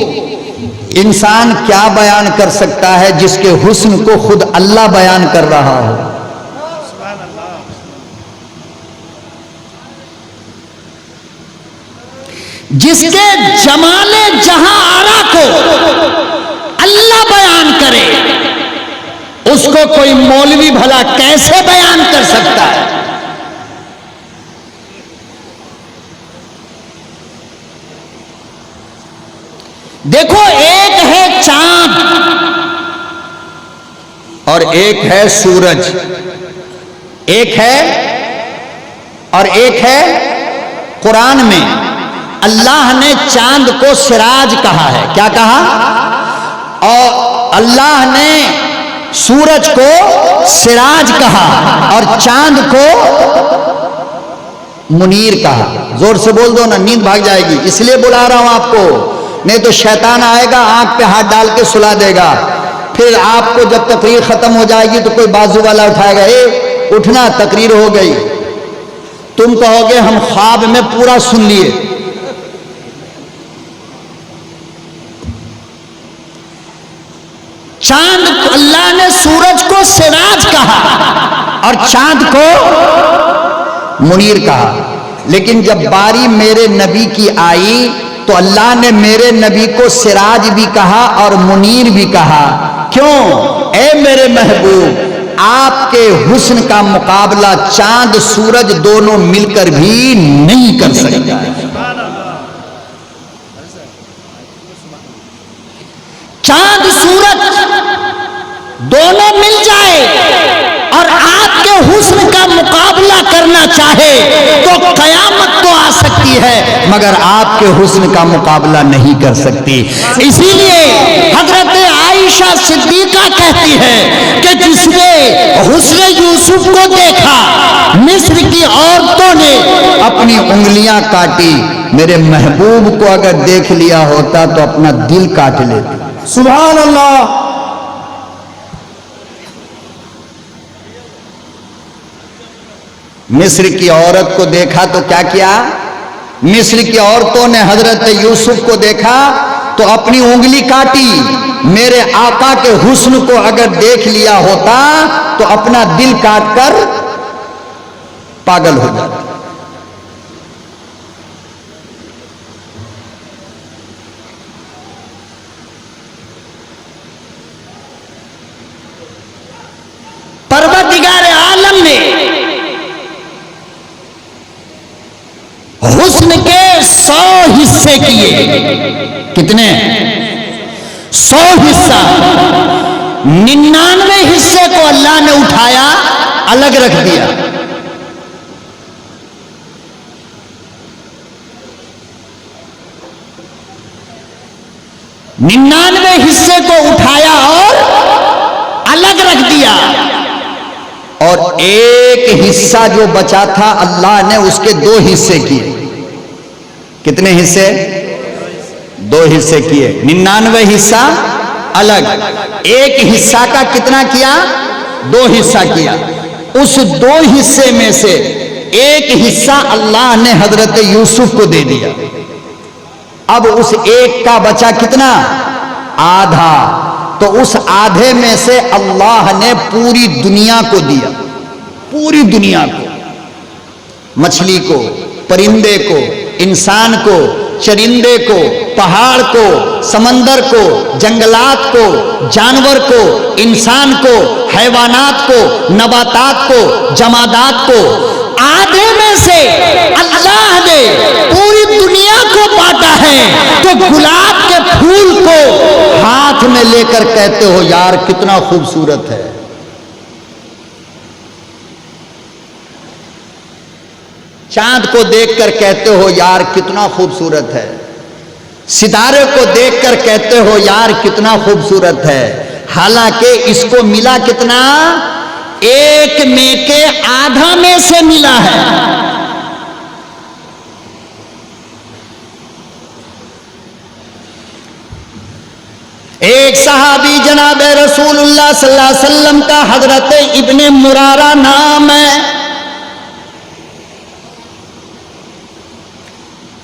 इंसान क्या बयान कर सकता है जिसके हुस्न को खुद अल्लाह बयान कर रहा हो। जिसके जमाले जहां आरा को अल्लाह बयान करे, उसको कोई मौलवी भला कैसे बयान कर सकता है? देखो, एक है चांद और एक है सूरज, एक है और एक है कुरान में अल्लाह ने चांद को सिराज कहा है। क्या कहा? और अल्लाह ने सूरज को सिराज कहा और चांद को मुनीर कहा। जोर से बोल दो ना, नींद भाग जाएगी। इसलिए बुला रहा हूं आपको, नहीं तो शैतान आएगा, आंख पे हाथ डाल के सुला देगा। फिर आपको जब तकरीर खत्म हो जाएगी तो कोई बाजू वाला उठाएगा, ए उठना, तकरीर हो गई। तुम कहोगे हम ख्वाब में पूरा सुन लिए। चांद, अल्लाह ने सूरज को सिराज कहा और चांद को मुनीर कहा। लेकिन जब बारी मेरे नबी की आई तो अल्लाह ने मेरे नबी को सिराज भी कहा और मुनीर भी कहा। क्यों? ए मेरे महबूब, आपके हुस्न का मुकाबला चांद सूरज दोनों मिलकर भी नहीं कर सकता। चांद सूरज दोनों मिल जाए और आपके हुस्न का मुकाबला करना चाहे तो कयामत तो आ सकती है, मगर आपके हुस्न का मुकाबला नहीं कर सकती। इसीलिए हजरत आयशा सिद्दीका कहती है कि जिसने हुस्न यूसुफ को देखा, मिस्र की औरतों ने अपनी उंगलियां काटी। मेरे महबूब को अगर देख लिया होता तो अपना दिल काट लेते। सुभान अल्लाह। मिस्र की औरत को देखा तो क्या किया? मिस्र की औरतों ने हजरत यूसुफ को देखा तो अपनी उंगली काटी। मेरे आका के हुस्न को अगर देख लिया होता तो अपना दिल काट कर पागल हो जाता। परवरदिगार आलम ने हुस्न के 100 हिस्से किए। कितने? 100 हिस्सा। 99 हिस्से को अल्लाह ने उठाया, अलग रख दिया। निन्यानवे हिस्से को उठाया और अलग रख दिया, और एक हिस्सा जो बचा था अल्लाह ने उसके 2 हिस्से किए। कितने हिस्से? 2 हिस्से किए। 99 हिस्सा अलग, एक हिस्सा का कितना किया? 2 हिस्सा किया। उस 2 हिस्से में से एक हिस्सा अल्लाह ने हजरत यूसुफ को दे दिया। अब उस एक का बचा कितना? आधा। तो उस आधे में से अल्लाह ने पूरी दुनिया को दिया। पूरी दुनिया को, मछली को, परिंदे को, इंसान को, चरिंदे को, पहाड़ को, समंदर को, जंगलात को, जानवर को, इंसान को, हैवानात को, नबातात को, जमादात को, आधे में से अल्लाह ने पूरी दुनिया को बांटा है। तो गुलाब के फूल को हाथ में लेकर कहते हो यार कितना खूबसूरत है। चांद को देखकर कहते हो यार कितना खूबसूरत है। सितारे को देखकर कहते हो यार कितना खूबसूरत है। हालांकि इसको मिला कितना? एक में के आधा में से मिला है। एक सहाबी जनाब रसूलुल्लाह सल्लल्लाहु अलैहि वसल्लम का हजरत इब्ने मुरारा नाम है।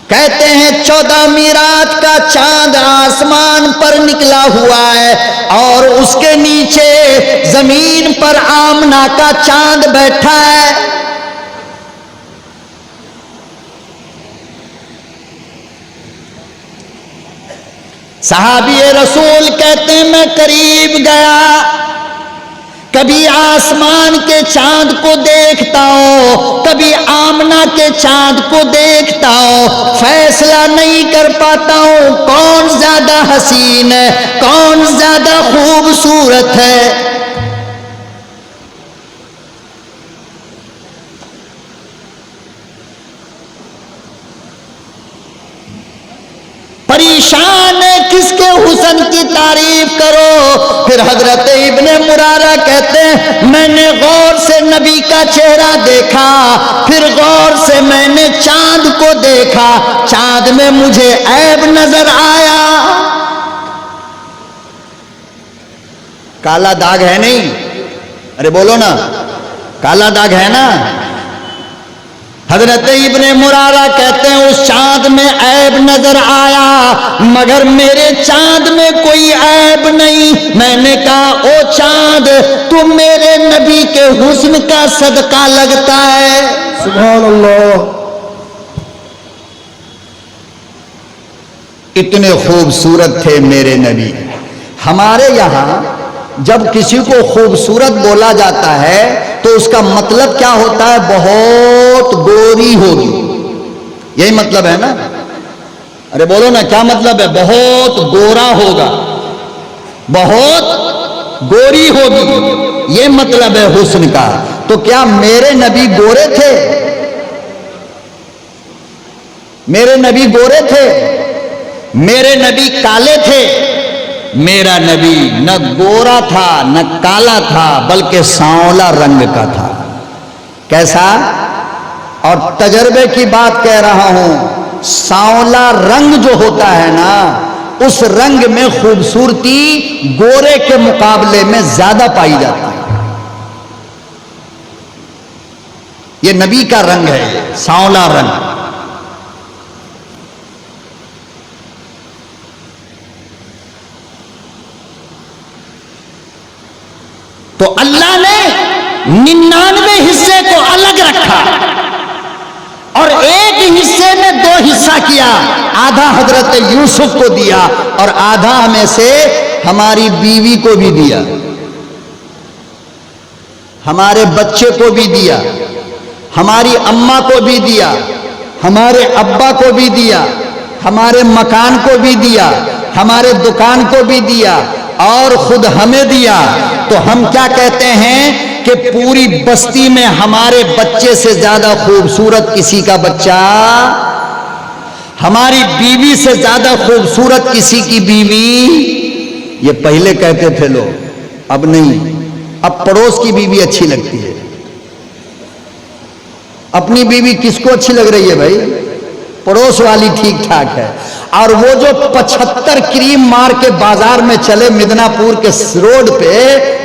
कहते हैं 14वीं रात का चांद आसमान पर निकला हुआ है और उसके नीचे जमीन पर आमना का चांद बैठा है। सहाबी रसूल कहते हैं मैं करीब गया, कभी आसमान के चांद को देखता हूं, कभी आमना के चांद को देखता हूं, फैसला नहीं कर पाता हूं कौन ज्यादा हसीन है, कौन ज्यादा खूबसूरत है। परेशान है किसके हुस्न की तारीफ करो। फिर हजरत इब्ने मुरारा कहते हैं मैंने गौर से नबी का चेहरा देखा, फिर गौर से मैंने चांद को देखा, चांद में मुझे ऐब नजर आया। काला दाग है नहीं? अरे बोलो ना, काला दाग है ना? हजरत इब्ने मुरारा कहते हैं उस चांद में ऐब नजर आया, मगर मेरे चांद में कोई ऐब नहीं। मैंने कहा ओ चांद, तू मेरे नबी के हुस्न का सदका लगता है। सुभान अल्लाह। इतने खूबसूरत थे मेरे नबी। हमारे यहां जब किसी को खूबसूरत बोला जाता है तो उसका मतलब क्या होता है? बहुत गोरी होगी, यही मतलब है ना? अरे बोलो ना, क्या मतलब है? बहुत गोरा होगा, बहुत गोरी होगी, ये मतलब है हुस्न का। तो क्या मेरे नबी गोरे थे? मेरे नबी गोरे थे? मेरे नबी काले थे? मेरा नबी न गोरा था न काला था, बल्कि सांवला रंग का था। कैसा? और तजर्बे की बात कह रहा हूं, सांवला रंग जो होता है ना, उस रंग में खूबसूरती गोरे के मुकाबले में ज्यादा पाई जाती है। ये नबी का रंग है, सांवला रंग। तो अल्लाह ने 99 हिस्से को अलग रखा और एक हिस्से में 2 हिस्सा किया। आधा हजरत यूसुफ को दिया और आधा में से हमारी बीवी को भी दिया, हमारे बच्चे को भी दिया, हमारी अम्मा को भी दिया, हमारे अब्बा को भी दिया, हमारे मकान को भी दिया, हमारे दुकान को भी दिया और खुद हमें दिया। तो हम क्या कहते हैं कि पूरी बस्ती में हमारे बच्चे से ज्यादा खूबसूरत किसी का बच्चा, हमारी बीवी से ज्यादा खूबसूरत किसी की बीवी। ये पहले कहते थे लोग, अब नहीं। अब पड़ोस की बीवी अच्छी लगती है। अपनी बीवी किसको अच्छी लग रही है भाई? पड़ोस वाली ठीक ठाक है। और वो जो 75 क्रीम मार के बाजार में चले मिदनापुर के रोड पे,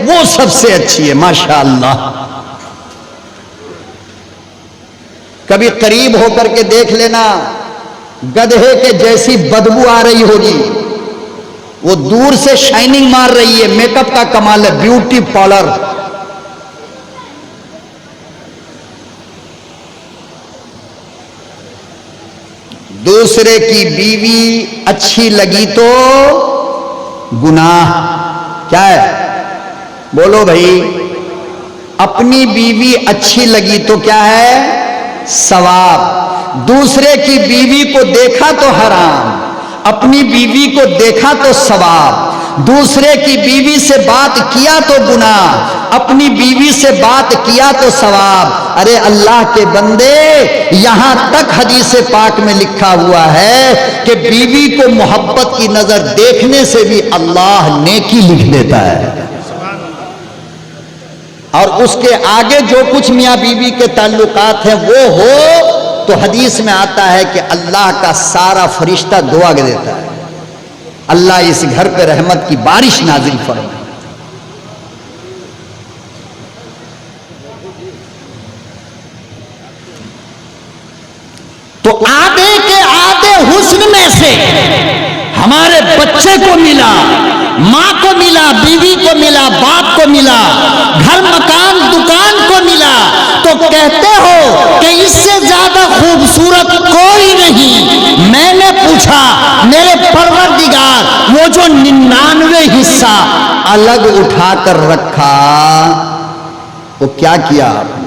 वो सबसे अच्छी है माशाअल्लाह। कभी करीब होकर के देख लेना, गधे के जैसी बदबू आ रही होगी, वो दूर से शाइनिंग मार रही है। मेकअप का कमाल है, ब्यूटी पार्लर। दूसरे की बीवी अच्छी लगी तो गुनाह, क्या है? बोलो भाई। अपनी बीवी अच्छी लगी तो क्या है? सवाब। दूसरे की बीवी को देखा तो हराम, अपनी बीवी को देखा तो सवाब। दूसरे की बीवी से बात किया तो गुनाह, अपनी बीवी से बात किया तो सवाब। अरे अल्लाह के बंदे, यहां तक हदीस पाक में लिखा हुआ है कि बीवी को मोहब्बत की नजर देखने से भी अल्लाह नेकी लिख देता है। और उसके आगे जो कुछ मियां बीवी के ताल्लुकात हैं वो हो, तो हदीस में आता है कि अल्लाह का सारा फरिश्ता दुआ देता है, अल्लाह इस घर पे रहमत की बारिश नाजिल फरमाए। तो आधे के आधे हुस्न में से हमारे बच्चे को मिला, मां को मिला, बीवी को मिला, बाप को मिला, घर मकान दुकान को मिला, तो कहते हो कि इससे ज्यादा खूबसूरत कोई नहीं। मैंने पूछा मेरे परवरदिगार, वो जो 99 हिस्सा अलग उठाकर रखा वो क्या किया आपने?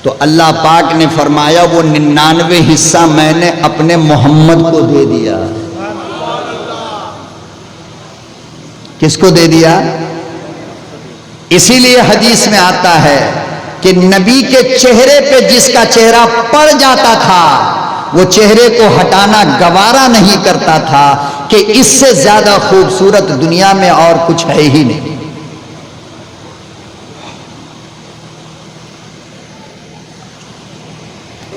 तो अल्लाह पाक ने फरमाया वो 99 हिस्सा मैंने अपने मोहम्मद को दे दिया। किसको दे दिया? इसीलिए हदीस में आता है कि नबी के चेहरे पे जिसका चेहरा पड़ जाता था वो चेहरे को हटाना गवारा नहीं करता था कि इससे ज्यादा खूबसूरत दुनिया में और कुछ है ही नहीं।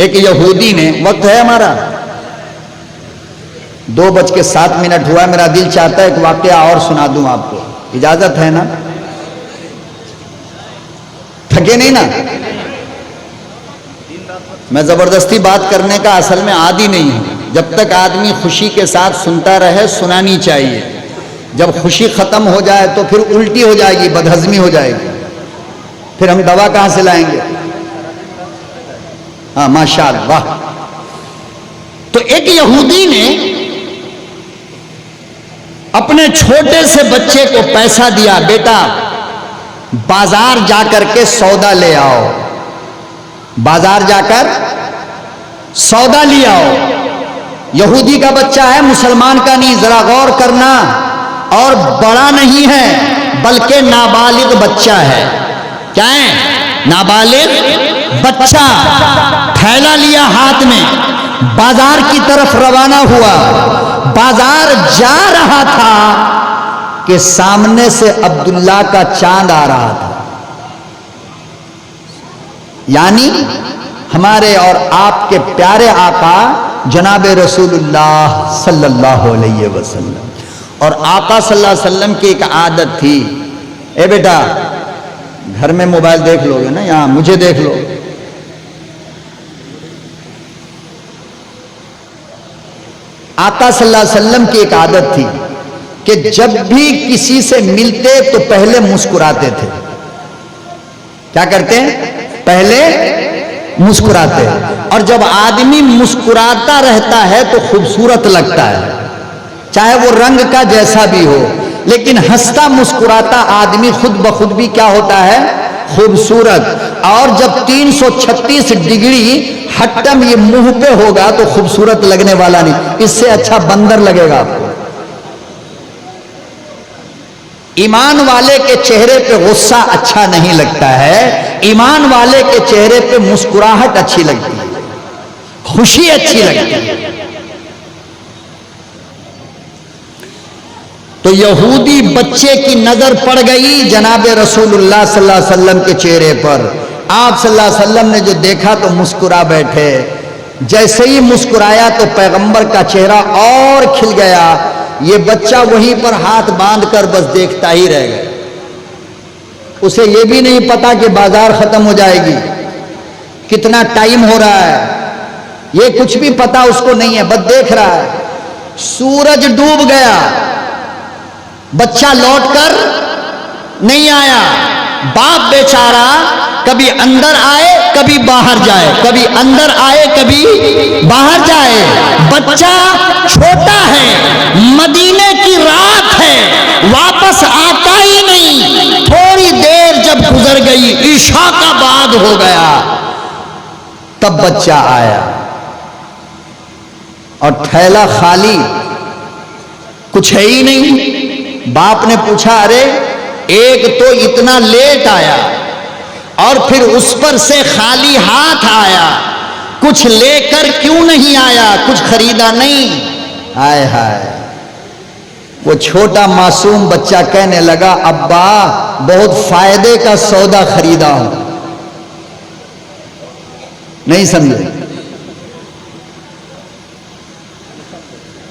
एक यहूदी ने, वक्त है हमारा 2:07 हुआ, मेरा दिल चाहता है एक वाकया और सुना दूं आपको, इजाजत है ना? थके नहीं ना? मैं जबरदस्ती बात करने का असल में आदी नहीं हूं। जब तक आदमी खुशी के साथ सुनता रहे सुनानी चाहिए। जब खुशी खत्म हो जाए तो फिर उल्टी हो जाएगी, बदहजमी हो जाएगी, फिर हम दवा कहां से लाएंगे? हाँ माशाअल्लाह। तो एक यहूदी ने अपने छोटे से बच्चे को पैसा दिया, बेटा बाजार जाकर के सौदा ले आओ, बाजार जाकर सौदा ले आओ। यहूदी का बच्चा है, मुसलमान का नहीं, जरा गौर करना, और बड़ा नहीं है बल्कि नाबालिग बच्चा है। क्या है? नाबालिग बच्चा। थैला लिया हाथ में, बाजार की तरफ रवाना हुआ। बाजार जा रहा था कि सामने से अब्दुल्ला का चांद आ रहा था। यानी हमारे और आपके प्यारे आका जनाब रसूलुल्लाह सल्लल्लाहु अलैहि वसल्लम। और आका सल्लल्लाहु अलैहि वसल्लम की एक आदत थी, ए बेटा घर में मोबाइल देख लोगे ना, यहां मुझे देख लो। आका सल्लल्लाहु अलैहि वसल्लम की एक आदत थी कि जब भी किसी से मिलते तो पहले मुस्कुराते थे। क्या करते हैं? पहले मुस्कुराते। और जब आदमी मुस्कुराता रहता है तो खूबसूरत लगता है, चाहे वो रंग का जैसा भी हो। लेकिन हंसता मुस्कुराता आदमी खुद ब खुद भी क्या होता है? खूबसूरत। और जब 336 डिग्री हट्टम ये मुंह पे होगा तो खूबसूरत लगने वाला नहीं, इससे अच्छा बंदर लगेगा आपको। ईमान वाले के चेहरे पे गुस्सा अच्छा नहीं लगता है, ईमान वाले के चेहरे पे मुस्कुराहट अच्छी लगती है, खुशी अच्छी लगती है। तो यहूदी बच्चे की नजर पड़ गई जनाब रसूलुल्लाह सल्लल्लाहु अलैहि वसल्लम के चेहरे पर। आप सल्लल्लाहु अलैहि वसल्लम ने जो देखा तो मुस्कुरा बैठे। जैसे ही मुस्कुराया तो पैगंबर का चेहरा और खिल गया। ये बच्चा वहीं पर हाथ बांधकर बस देखता ही रह गया। उसे ये भी नहीं पता कि बाजार खत्म हो जाएगी, कितना टाइम हो रहा है, ये कुछ भी पता उसको नहीं है, बस देख रहा है। सूरज डूब गया, बच्चा लौटकर नहीं आया। बाप बेचारा कभी अंदर आए कभी बाहर जाए, कभी अंदर आए कभी बाहर जाए। बच्चा छोटा है, मदीने की रात है, वापस आता ही नहीं। थोड़ी देर जब गुजर गई, ईशा का बाद हो गया, तब बच्चा आया और थैला खाली, कुछ है ही नहीं। बाप ने पूछा, अरे एक तो इतना लेट आया और फिर उस पर से खाली हाथ आया, कुछ लेकर क्यों नहीं आया? कुछ खरीदा नहीं? हाय हाय, वो छोटा मासूम बच्चा कहने लगा, अब्बा बहुत फायदे का सौदा खरीदा हूं। नहीं समझे?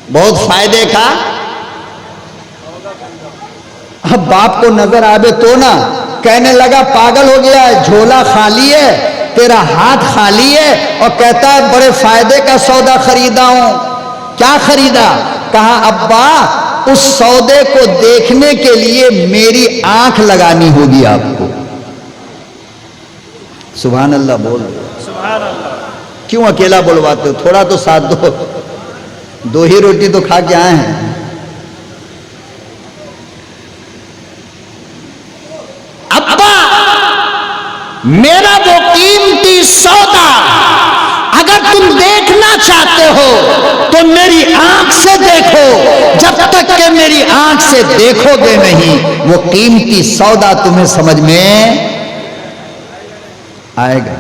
बहुत फायदे का। अब बाप को नजर आवे तो ना, कहने लगा पागल हो गया है, झोला खाली है, तेरा हाथ खाली है, और कहता है बड़े फायदे का सौदा खरीदा हूं। क्या खरीदा? कहा अब्बा उस सौदे को देखने के लिए मेरी आंख लगानी होगी आपको। सुभान अल्लाह बोल। सुभान अल्लाह। क्यों अकेला बोलवाते हो? थोड़ा तो साथ दो, दो ही रोटी तो खा के आए हैं। अब्बा मेरा वो कीमती सौदा अगर तुम देखना चाहते हो तो मेरी आंख से देखो, जब तक के मेरी आंख से देखोगे नहीं वो कीमती सौदा तुम्हें समझ में आएगा।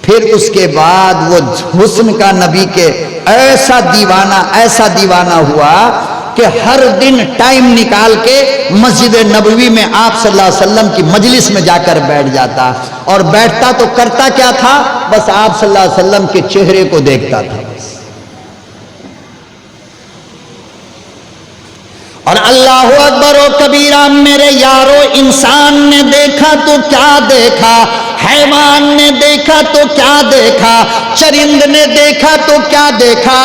फिर उसके बाद वो हुस्न का नबी के ऐसा दीवाना हुआ कि हर दिन टाइम निकाल के मस्जिद नबवी में आप सल्लल्लाहु अलैहि वसल्लम की मजलिस में जाकर बैठ जाता, और बैठता तो करता क्या था, बस आप सल्लल्लाहु अलैहि वसल्लम के चेहरे को देखता था बस। और अल्लाह अकबर ओ कबीरा मेरे यारो, इंसान ने देखा तो क्या देखा, हैवान ने देखा तो क्या देखा, चरिंद ने देखा तो क्या देखा,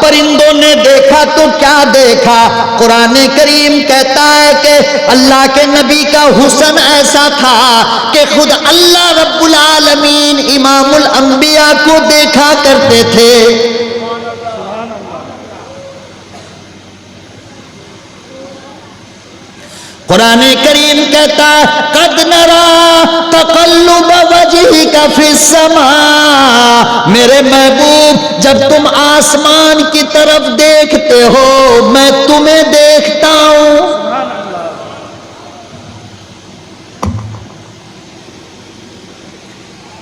परिंदों ने देखा तो क्या देखा। कुरान करीम कहता है कि अल्लाह के नबी का हुस्न ऐसा था कि खुद अल्लाह रब्बुल आलमीन इमामुल अंबिया को देखा करते थे। कुरान करीम कहता है कद नरा तक़ल्लुब वजहिका फिस्समा, मेरे महबूब जब तुम आसमान की तरफ देखते हो मैं तुम्हें देखता हूं।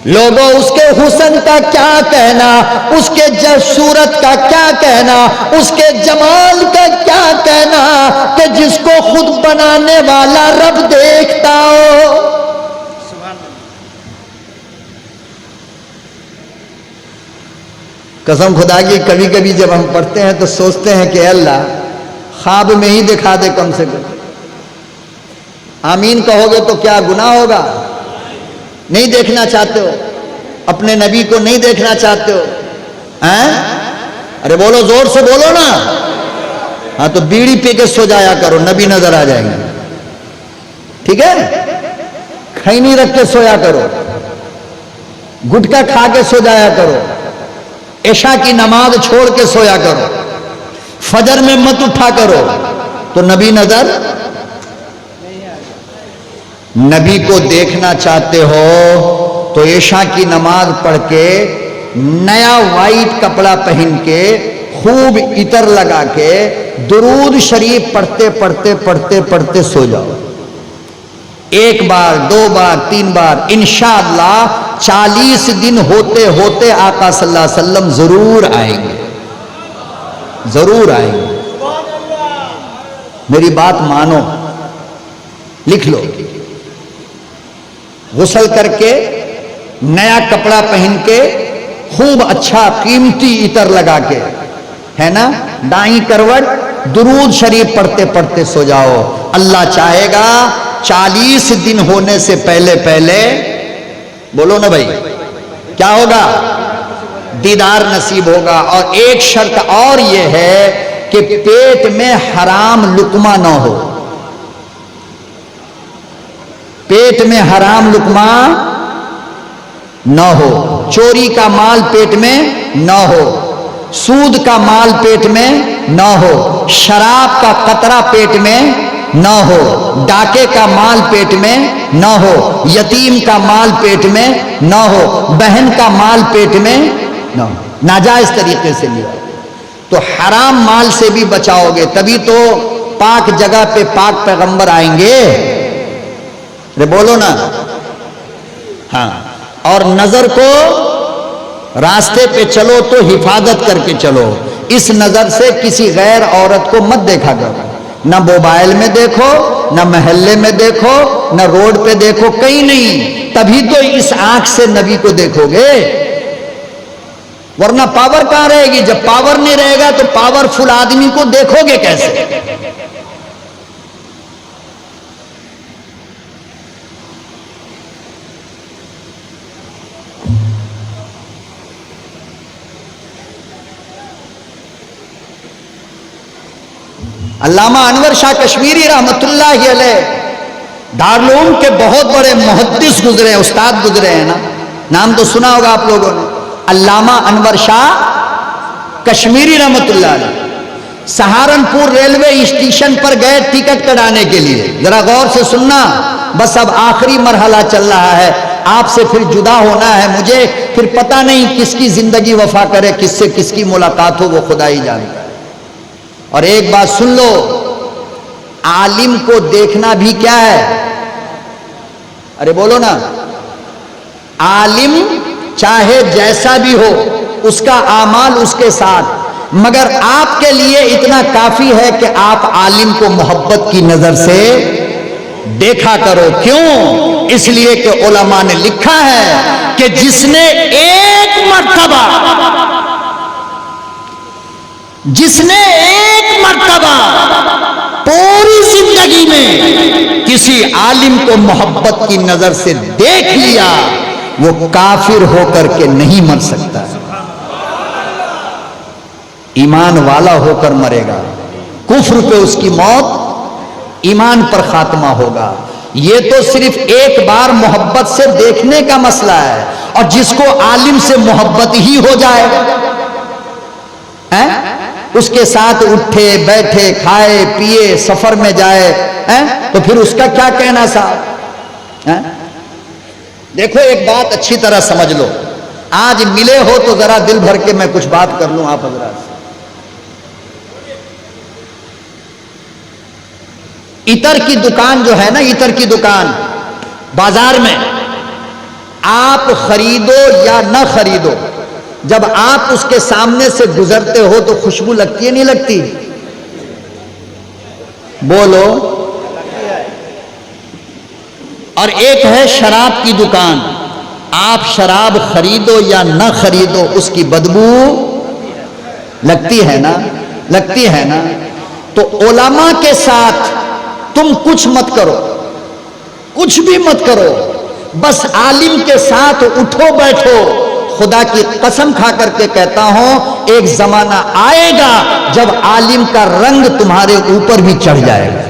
लोगों उसके हुस्न का क्या कहना, उसके सूरत का क्या कहना, उसके जमाल का क्या कहना कि जिसको खुद बनाने वाला रब देखता हो। कसम खुदा की कभी कभी जब हम पढ़ते हैं तो सोचते हैं कि अल्लाह ख्वाब में ही दिखा दे कम से कम। आमीन कहोगे तो क्या गुनाह होगा? नहीं देखना चाहते हो, अपने नबी को नहीं देखना चाहते हो हैं? अरे बोलो, जोर से बोलो ना। हाँ तो बीड़ी पी के सो जाया करो, नबी नजर आ जाएंगे। ठीक है? खैनी रख के सोया करो, गुटखा खा के सो जाया करो, ऐशा की नमाज छोड़ के सोया करो, फजर में मत उठा करो, तो नबी नजर। नबी को देखना चाहते हो तो ऐशा की नमाज पढ़ के, नया वाइट कपड़ा पहन के, खूब इतर लगा के, दुरूद शरीफ पढ़ते पढ़ते पढ़ते पढ़ते सो जाओ। एक बार, दो बार, तीन बार, इंशाअल्लाह 40 दिन होते होते आका सल्लल्लाहु अलैहि वसल्लम जरूर आएंगे, जरूर आएंगे। मेरी बात मानो, लिख लो। गुस्ल करके, नया कपड़ा पहन के, खूब अच्छा कीमती इतर लगा के, है ना, दाई करवट, दुरूद शरीफ पढ़ते पढ़ते सो जाओ। अल्लाह चाहेगा 40 दिन होने से पहले पहले, बोलो ना भाई, क्या होगा? दीदार नसीब होगा। और एक शर्त और यह है कि पेट में हराम लुकमा ना हो, पेट में हराम लुकमा न हो, चोरी का माल पेट में न हो, सूद का माल पेट में न हो, शराब का कतरा पेट में न हो, डाके का माल पेट में न हो, यतीम का माल पेट में न हो, बहन का माल पेट में न हो, नाजायज तरीके से लिया। तो हराम माल से भी बचाओगे, तभी तो पाक जगह पे पाक पैगंबर आएंगे। अरे बोलो ना। हाँ, और नजर को रास्ते पे चलो तो हिफाजत करके चलो। इस नजर से किसी गैर औरत को मत देखा करो, ना मोबाइल में देखो, ना मोहल्ले में देखो, ना रोड पे देखो, कहीं नहीं। तभी तो इस आंख से नबी को देखोगे, वरना पावर कहां रहेगी? जब पावर नहीं रहेगा तो पावरफुल आदमी को देखोगे कैसे? अल्लामा अनवर शाह कश्मीरी रहमतुल्लाह अलैह दारुल उलूम के बहुत बड़े मुहद्दिस गुजरे हैं, उस्ताद गुजरे हैं ना, नाम तो सुना होगा आप लोगों ने, अल्लामा अनवर शाह कश्मीरी रहमतुल्लाह अलैह। सहारनपुर रेलवे स्टेशन पर गए टिकट कटाने के लिए, जरा गौर से सुनना, बस अब आखिरी मरहला चल रहा है, आपसे फिर जुदा होना है मुझे, फिर पता नहीं किसकी जिंदगी वफा करे, किससे किसकी मुलाकात हो, वो खुदा ही जानता है। और एक बात सुन लो, आलिम को देखना भी क्या है? अरे बोलो ना, आलिम चाहे जैसा भी हो, उसका आमाल उसके साथ, मगर आपके लिए इतना काफी है कि आप आलिम को मोहब्बत की नजर से देखा करो। क्यों? इसलिए कि उलमा ने लिखा है कि जिसने एक मर्तबा पूरी जिंदगी में किसी आलिम को मोहब्बत की नजर से देख लिया, वो काफिर होकर के नहीं मर सकता, ईमान वाला होकर मरेगा। कुफ्र पे उसकी मौत, ईमान पर खात्मा होगा। ये तो सिर्फ एक बार मोहब्बत से देखने का मसला है, और जिसको आलिम से मोहब्बत ही हो जाए, हैं? उसके साथ उठे बैठे खाए पिए सफर में जाए, हैं? तो फिर उसका क्या कहना साहब? देखो एक बात अच्छी तरह समझ लो, आज मिले हो तो जरा दिल भर के मैं कुछ बात कर लूं आप हजरात से। इतर की दुकान जो है ना, इतर की दुकान बाजार में, आप खरीदो या ना खरीदो, जब आप उसके सामने से गुजरते हो तो खुशबू लगती है नहीं लगती? बोलो। और एक है शराब की दुकान, आप शराब खरीदो या ना खरीदो, उसकी बदबू लगती है ना, लगती है ना। तो उलमा के साथ तुम कुछ मत करो, कुछ भी मत करो, बस आलिम के साथ उठो बैठो। खुदा की कसम खा करके कहता हूं, एक जमाना आएगा जब आलिम का रंग तुम्हारे ऊपर भी चढ़ जाएगा।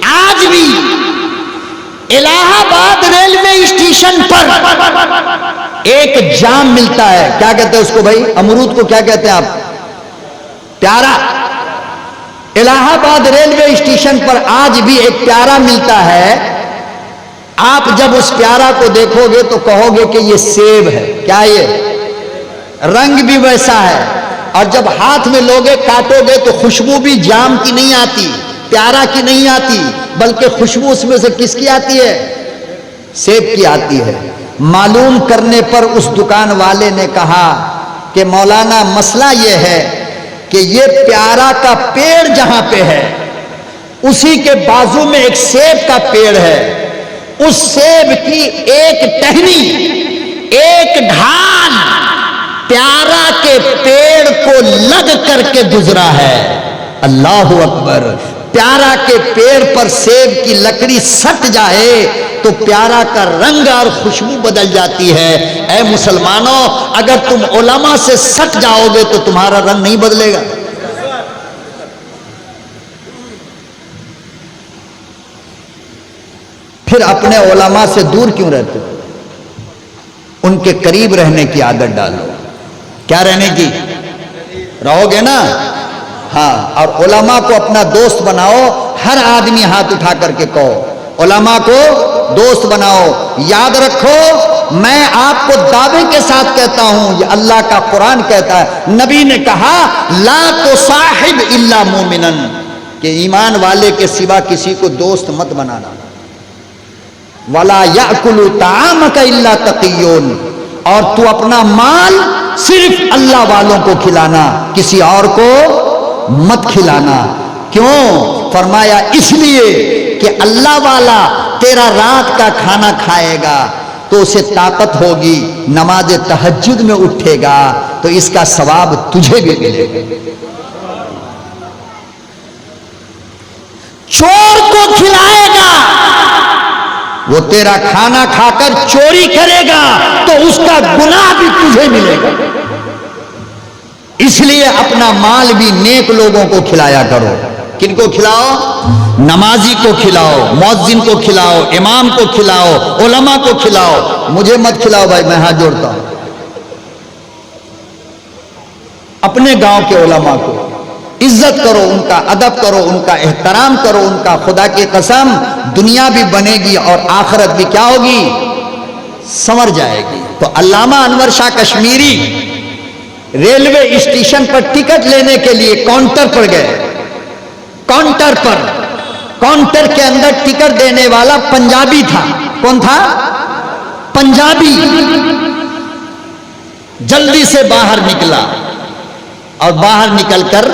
आज भी इलाहाबाद रेलवे स्टेशन पर एक जाम मिलता है, क्या कहते हैं उसको भाई? अमरूद को क्या कहते हैं आप? प्यारा। इलाहाबाद रेलवे स्टेशन पर आज भी एक प्यारा मिलता है। आप जब उस प्यारा को देखोगे तो कहोगे कि ये सेब है। क्या ये? रंग भी वैसा है, और जब हाथ में लोगे काटोगे तो खुशबू भी जाम की नहीं आती, प्यारा की नहीं आती, बल्कि खुशबू उसमें से किसकी आती है? सेब की आती है। मालूम करने पर उस दुकान वाले ने कहा कि मौलाना मसला यह है कि ये प्यारा का पेड़ जहां पे है, उसी के बाजू में एक सेब का पेड़ है, उस सेब की एक टहनी, एक ढाल प्यारा के पेड़ को लग करके गुजरा है। अल्लाह अकबर। प्यारा के पेड़ पर सेब की लकड़ी सट जाए तो प्यारा का रंग और खुशबू बदल जाती है। ऐ मुसलमानों, अगर तुम उलमा से सट जाओगे तो तुम्हारा रंग नहीं बदलेगा। फिर अपने उलमा से दूर क्यों रहते हो? उनके करीब रहने की आदत डालो। क्या रहने की? रहोगे ना? हाँ। और उलमा को अपना दोस्त बनाओ। हर आदमी हाथ उठा करके कहो, उलमा को दोस्त बनाओ। याद रखो, मैं आपको दावे के साथ कहता हूं, ये अल्लाह का कुरान कहता है, नबी ने कहा ला तो साहिब इल्ला मोमिनन, कि ईमान वाले के सिवा किसी को दोस्त मत बनाना। वला याकुलु तामका इल्ला तक़िय्युन, और तू अपना माल सिर्फ अल्लाह वालों को खिलाना, किसी और को मत खिलाना। क्यों? फरमाया इसलिए कि अल्लाह वाला तेरा रात का खाना खाएगा तो उसे ताकत होगी, नमाज तहज्जुद में उठेगा तो इसका सवाब तुझे भी मिलेगा। चोर को खिलाएगा, वो तेरा खाना खाकर चोरी करेगा तो उसका गुनाह भी तुझे मिलेगा। इसलिए अपना माल भी नेक लोगों को खिलाया करो। किनको खिलाओ? नमाजी को खिलाओ, मुअज्जिन को खिलाओ, इमाम को खिलाओ, उलमा को खिलाओ। मुझे मत खिलाओ भाई, मैं हाथ जोड़ता हूं। अपने गांव के उलमा को इज्जत करो, उनका अदब करो, उनका एहतराम करो, उनका खुदा की कसम दुनिया भी बनेगी और आखिरत भी क्या होगी? संवर जाएगी। तो अल्लामा अनवर शाह कश्मीरी रेलवे स्टेशन पर टिकट लेने के लिए काउंटर पर गए। काउंटर पर, काउंटर के अंदर टिकट देने वाला पंजाबी था। कौन था? पंजाबी। जल्दी से बाहर निकला और बाहर निकलकर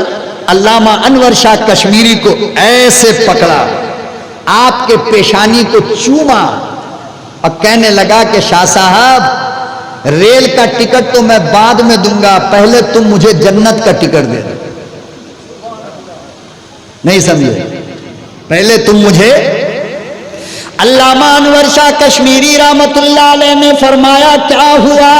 अल्लामा अनवर शाह कश्मीरी को ऐसे पकड़ा, आपके पेशानी को चूमा और कहने लगा कि शाह साहब, रेल का टिकट तो मैं बाद में दूंगा, पहले तुम मुझे जन्नत का टिकट दे दो। नहीं समझे? पहले तुम मुझे। अल्लामा अनवर शाह कश्मीरी रहमतुल्लाह अलैह ने फरमाया, क्या हुआ,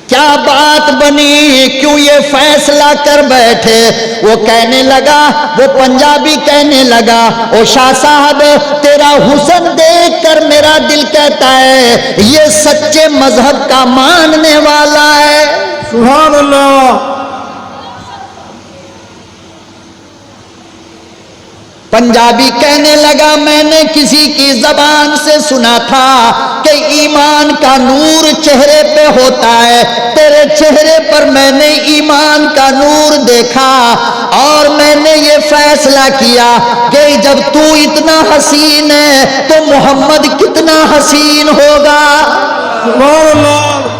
क्या बात बनी, क्यों ये फैसला कर बैठे? वो कहने लगा, वो पंजाबी कहने लगा, ओ शाह साहब, तेरा हुस्न देखकर मेरा दिल कहता है ये सच्चे मजहब का मानने वाला है। सुभान अल्लाह। पंजाबी कहने लगा, मैंने किसी की जबान से सुना था कि ईमान का नूर चेहरे पे होता है। तेरे चेहरे पर मैंने ईमान का नूर देखा और मैंने ये फैसला किया कि जब तू इतना हसीन है तो मोहम्मद कितना हसीन होगा। सुभान अल्लाह।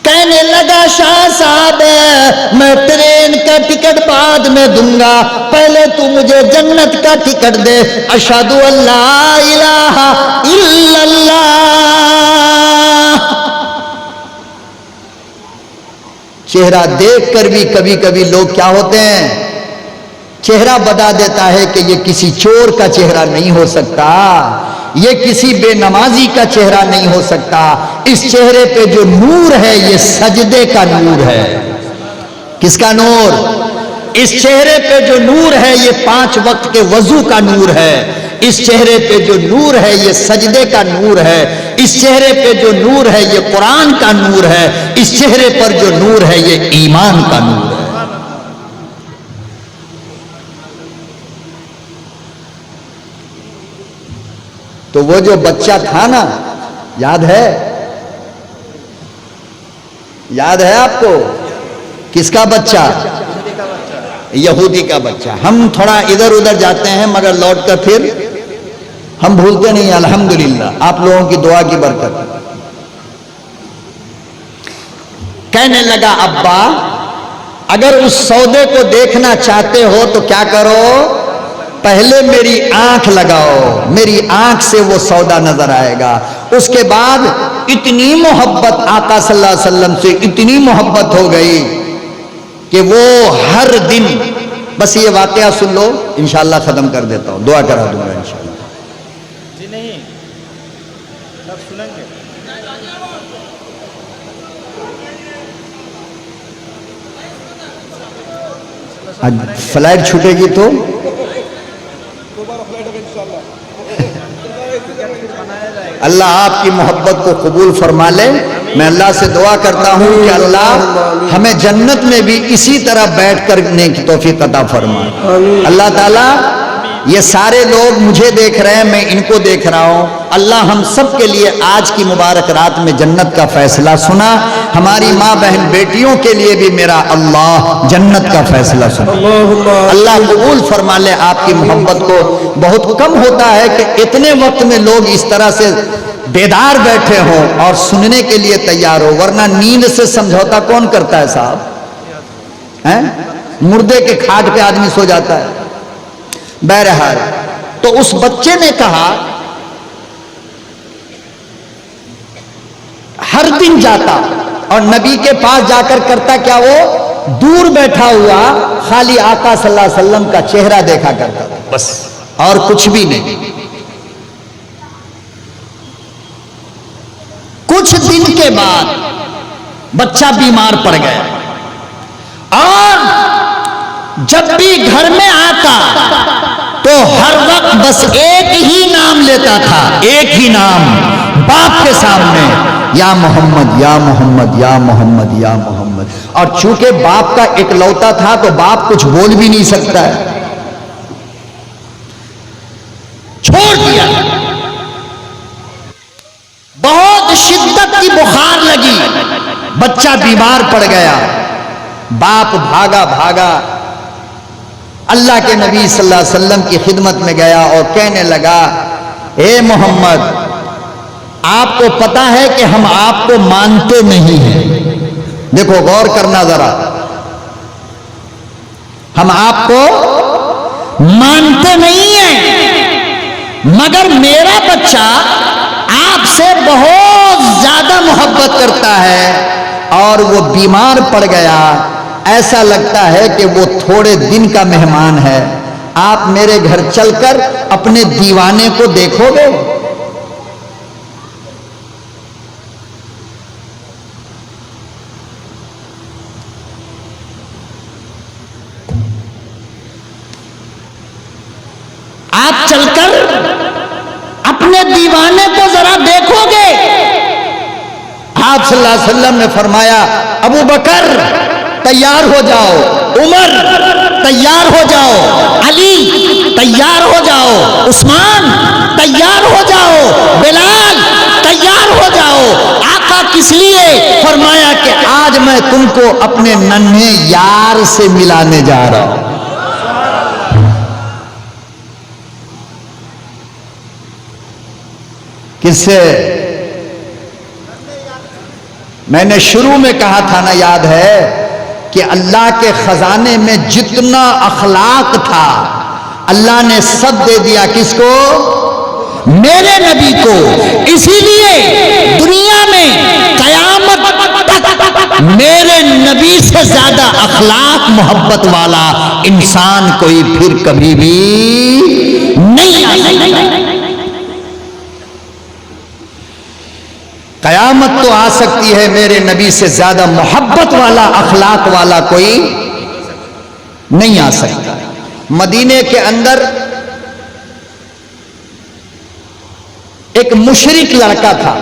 कहने लगा, शाह साहब, मैं ट्रेन का टिकट बाद में दूंगा, पहले तू मुझे जन्नत का टिकट दे। अशहदु अल्ला इलाहा इल्लल्लाह। चेहरा देखकर भी कभी कभी लोग क्या होते हैं, चेहरा बता देता है कि ये किसी चोर का चेहरा नहीं हो सकता, ये किसी बेनमाजी का चेहरा नहीं हो सकता। इस चेहरे पे जो नूर है ये सजदे का नूर है। किसका नूर? इस चेहरे पे जो नूर है ये 5 वक्त के वजू का नूर है। इस चेहरे पे जो नूर है ये सजदे का नूर है। इस चेहरे पे जो नूर है ये कुरान का नूर है। इस चेहरे पर जो नूर है ये ईमान का नूर है। तो वो जो बच्चा था ना, याद है? याद है आपको? किसका बच्चा? यहूदी का बच्चा। हम थोड़ा इधर उधर जाते हैं मगर लौटकर फिर हम भूलते नहीं, अल्हम्दुलिल्लाह, आप लोगों की दुआ की बरकत। कहने लगा, अब्बा, अगर उस सौदे को देखना चाहते हो तो क्या करो, पहले मेरी आंख लगाओ, मेरी आंख से वो सौदा नजर आएगा। उसके बाद इतनी मोहब्बत आका सल्लल्लाहु अलैहि वसल्लम से इतनी मोहब्बत हो गई कि वो हर दिन, बस ये वाकया सुन लो, इंशाअल्लाह खत्म कर देता हूं, दुआ करा दूंगा इंशाअल्लाह। जी नहीं, सब सुनेंगे। आज फ्लाइट छूटेगी तो अल्लाह आपकी मोहब्बत को कबूल फरमा ले। मैं अल्लाह से दुआ करता हूँ कि अल्लाह हमें जन्नत में भी इसी तरह बैठ करने की तौफीक अता फरमाए। अल्लाह ताला ये सारे लोग मुझे देख रहे हैं, मैं इनको देख रहा हूं। अल्लाह हम सब के लिए आज की मुबारक रात में जन्नत का फैसला सुना। हमारी माँ बहन बेटियों के लिए भी मेरा अल्लाह जन्नत का फैसला सुना। अल्लाह कबूल फरमा ले आपकी मोहब्बत को। बहुत कम होता है कि इतने वक्त में लोग इस तरह से बेदार बैठे हो और सुनने के लिए तैयार हो, वरना नींद से समझौता कौन करता है साहब? हैं? मुर्दे के खाट पे आदमी सो जाता है। बहरहाल तो उस बच्चे ने कहा, हर दिन जाता और नबी के पास जाकर करता क्या, वो दूर बैठा हुआ खाली आका सल्लल्लाहु अलैहि वसल्लम का चेहरा देखा करता था, बस, और कुछ भी नहीं। कुछ दिन के बाद बच्चा बीमार पड़ गया और जब भी घर में आता तो हर वक्त बस एक ही नाम लेता था, एक ही नाम बाप के सामने, या मोहम्मद या मोहम्मद या मोहम्मद या मोहम्मद। और चूंकि बाप का इकलौता था तो बाप कुछ बोल भी नहीं सकता है, छोड़ दिया। बहुत शिद्दत की बुखार लगी, बच्चा बीमार पड़ गया। बाप भागा भागा अल्लाह के नबी सल्लल्लाहु अलैहि वसल्लम की खिदमत में गया और कहने लगा, ए मोहम्मद, आपको पता है कि हम आपको मानते नहीं हैं। देखो गौर करना जरा, हम आपको मानते नहीं हैं, मगर मेरा बच्चा आपसे बहुत ज्यादा मोहब्बत करता है और वो बीमार पड़ गया। ऐसा लगता है कि वो थोड़े दिन का मेहमान है। आप मेरे घर चलकर अपने दीवाने को देखोगे? आप चलकर अपने दीवाने को जरा देखोगे? आप सल्लल्लाहु अलैहि वसल्लम ने फरमाया, अबू बकर तैयार हो जाओ, उमर तैयार हो जाओ, अली तैयार हो जाओ, उस्मान तैयार हो जाओ, बिलाल तैयार हो जाओ। आका किस लिए? फरमाया कि आज मैं तुमको अपने नन्हे यार से मिलाने जा रहा हूं। किससे? मैंने शुरू में कहा था ना, याद है कि अल्लाह के खजाने में जितना अखलाक था अल्लाह ने सब दे दिया। किसको? मेरे नबी को। इसीलिए दुनिया में कयामत तक मेरे नबी से ज्यादा अखलाक मोहब्बत वाला इंसान कोई फिर कभी भी नहीं आ सकता। कयामत तो आ सकती है, मेरे नबी से ज्यादा मोहब्बत वाला अखलाक वाला कोई नहीं आ सकता। मदीने के अंदर एक मुशरिक लड़का था।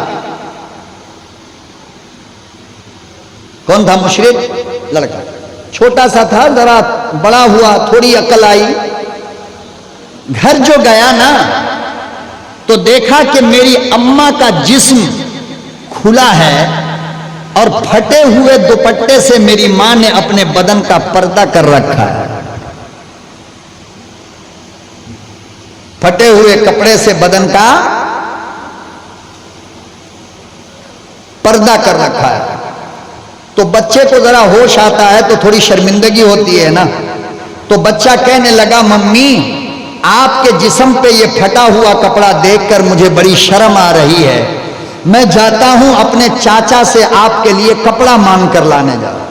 कौन था मुशरिक लड़का? छोटा सा था, जरा बड़ा हुआ, थोड़ी अकल आई। घर जो गया ना तो देखा कि मेरी अम्मा का जिस्म खुला है और फटे हुए दुपट्टे से मेरी मां ने अपने बदन का पर्दा कर रखा है। फटे हुए कपड़े से बदन का पर्दा कर रखा है। तो बच्चे को जरा होश आता है तो थोड़ी शर्मिंदगी होती है ना। तो बच्चा कहने लगा, मम्मी आपके जिस्म पे ये फटा हुआ कपड़ा देखकर मुझे बड़ी शर्म आ रही है, मैं जाता हूं अपने चाचा से आपके लिए कपड़ा मांग कर लाने जा रहा।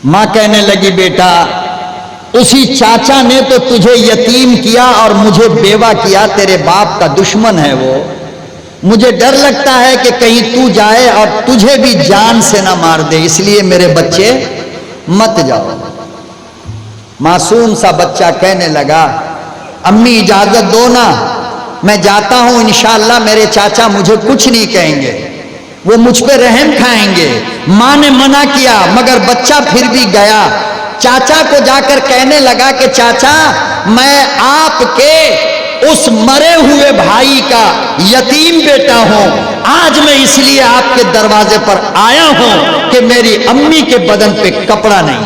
मां कहने लगी, बेटा उसी चाचा ने तो तुझे यतीम किया और मुझे बेवा किया, तेरे बाप का दुश्मन है वो। मुझे डर लगता है कि कहीं तू जाए और तुझे भी जान से ना मार दे, इसलिए मेरे बच्चे मत जाओ। मासूम सा बच्चा कहने लगा, अम्मी इजाजत दो ना, मैं जाता हूं, इंशाअल्लाह मेरे चाचा मुझे कुछ नहीं कहेंगे, वो मुझ पे रहम खाएंगे। मां ने मना किया मगर बच्चा फिर भी गया। चाचा को जाकर कहने लगा कि चाचा, मैं आपके उस मरे हुए भाई का यतीम बेटा हूं, आज मैं इसलिए आपके दरवाजे पर आया हूं कि मेरी अम्मी के बदन पे कपड़ा नहीं।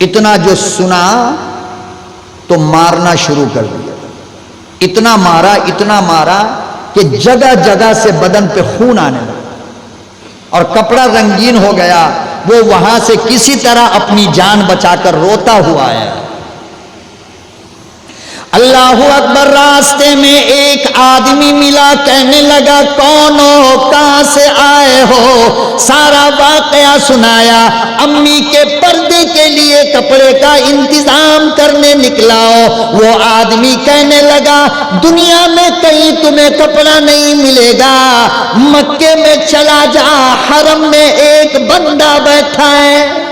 इतना जो सुना तो मारना शुरू कर दिया। इतना मारा कि जगह जगह से बदन पे खून आने लगा और कपड़ा रंगीन हो गया। वो वहां से किसी तरह अपनी जान बचाकर रोता हुआ आया। अल्लाहू अकबर। रास्ते में एक आदमी मिला, कहने लगा कौन हो, कहां से आए हो। सारा वाकया सुनाया। अम्मी के पर्दे के लिए कपड़े का इंतजाम करने निकला हो। वो आदमी कहने लगा दुनिया में कहीं तुम्हें कपड़ा नहीं मिलेगा, मक्के में चला जा, हरम में एक बंदा बैठा है।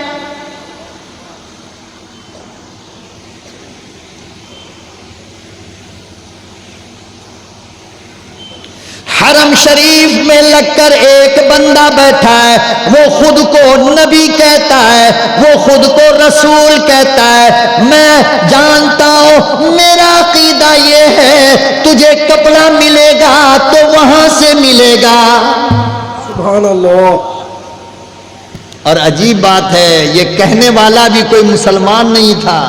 हरम शरीफ में लगकर एक बंदा बैठा है। वो खुद को नबी कहता है, वो खुद को रसूल कहता है। मैं जानता हूं, मेरा अकीदा ये है, तुझे कपड़ा मिलेगा तो वहां से मिलेगा। सुभान अल्लाह। और अजीब बात है, ये कहने वाला भी कोई मुसलमान नहीं था,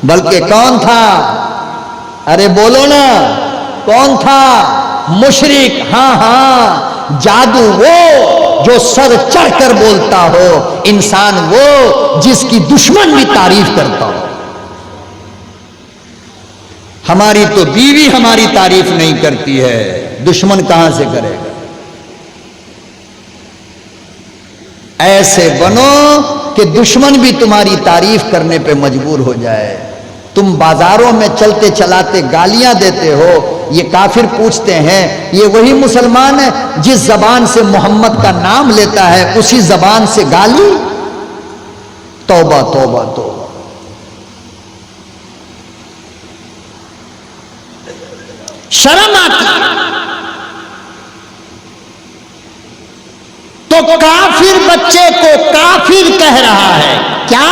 बल्कि कौन था? अरे बोलो ना, कौन था? मुशरिक। हाँ, जादू वो जो सर चढ़कर बोलता हो, इंसान वो जिसकी दुश्मन भी तारीफ करता हो। हमारी तो बीवी हमारी तारीफ नहीं करती है, दुश्मन कहां से करेगा? ऐसे बनो कि दुश्मन भी तुम्हारी तारीफ करने पे मजबूर हो जाए। तुम बाजारों में चलते चलाते गालियां देते हो, ये काफिर पूछते हैं ये वही मुसलमान है जिस जबान से मोहम्मद का नाम लेता है उसी जबान से गाली? तौबा तौबा तौबा। शर्म आती। तो काफिर बच्चे को काफिर कह रहा है क्या?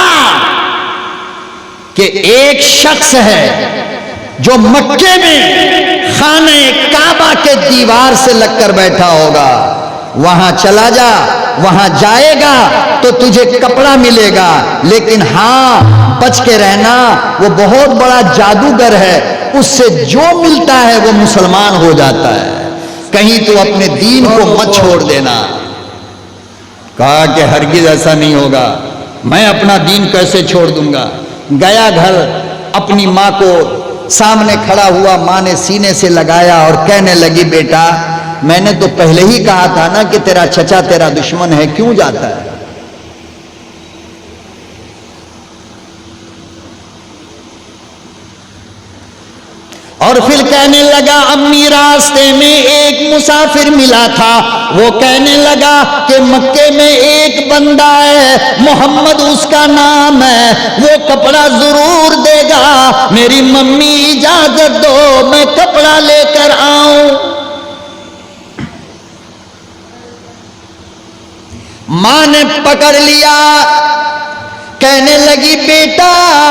कि एक शख्स है जो मक्के में खाने काबा के दीवार से लगकर बैठा होगा, वहां चला जा, वहां जाएगा तो तुझे कपड़ा मिलेगा, लेकिन हां बच के रहना, वो बहुत बड़ा जादूगर है, उससे जो मिलता है वो मुसलमान हो जाता है। कहीं तो अपने दीन को मत छोड़ देना। कहा कि हरगिज ऐसा नहीं होगा, मैं अपना दीन कैसे छोड़ दूंगा। गया घर, अपनी माँ को सामने खड़ा हुआ, माँ ने सीने से लगाया और कहने लगी बेटा, मैंने तो पहले ही कहा था ना कि तेरा चचा तेरा दुश्मन है, क्यों जाता है? और फिर कहने लगा अम्मी, रास्ते में एक मुसाफिर मिला था, वो कहने लगा कि मक्के में एक बंदा है, मोहम्मद उसका नाम है, वो कपड़ा जरूर देगा, मेरी मम्मी इजाजत दो मैं कपड़ा लेकर आऊं। मां ने पकड़ लिया, कहने लगी बेटा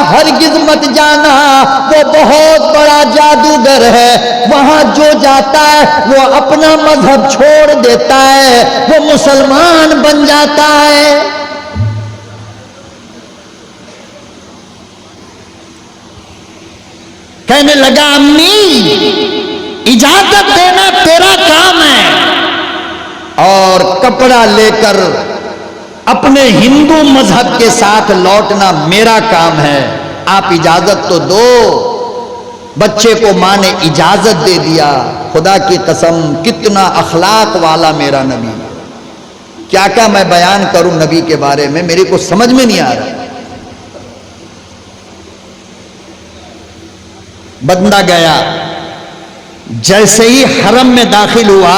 हरगिज मत जाना, वो बहुत बड़ा जादूगर है, वहां जो जाता है वो अपना मजहब छोड़ देता है, वो मुसलमान बन जाता है। कहने लगा अम्मी इजाजत देना तेरा काम है और कपड़ा लेकर अपने हिंदू मजहब के साथ लौटना मेरा काम है, आप इजाजत तो दो। बच्चे को मां ने इजाजत दे दिया। खुदा की कसम कितना अखलाक वाला मेरा नबी। क्या क्या मैं बयान करूं नबी के बारे में, मेरे को समझ में नहीं आ रहा। बंदा गया, जैसे ही हरम में दाखिल हुआ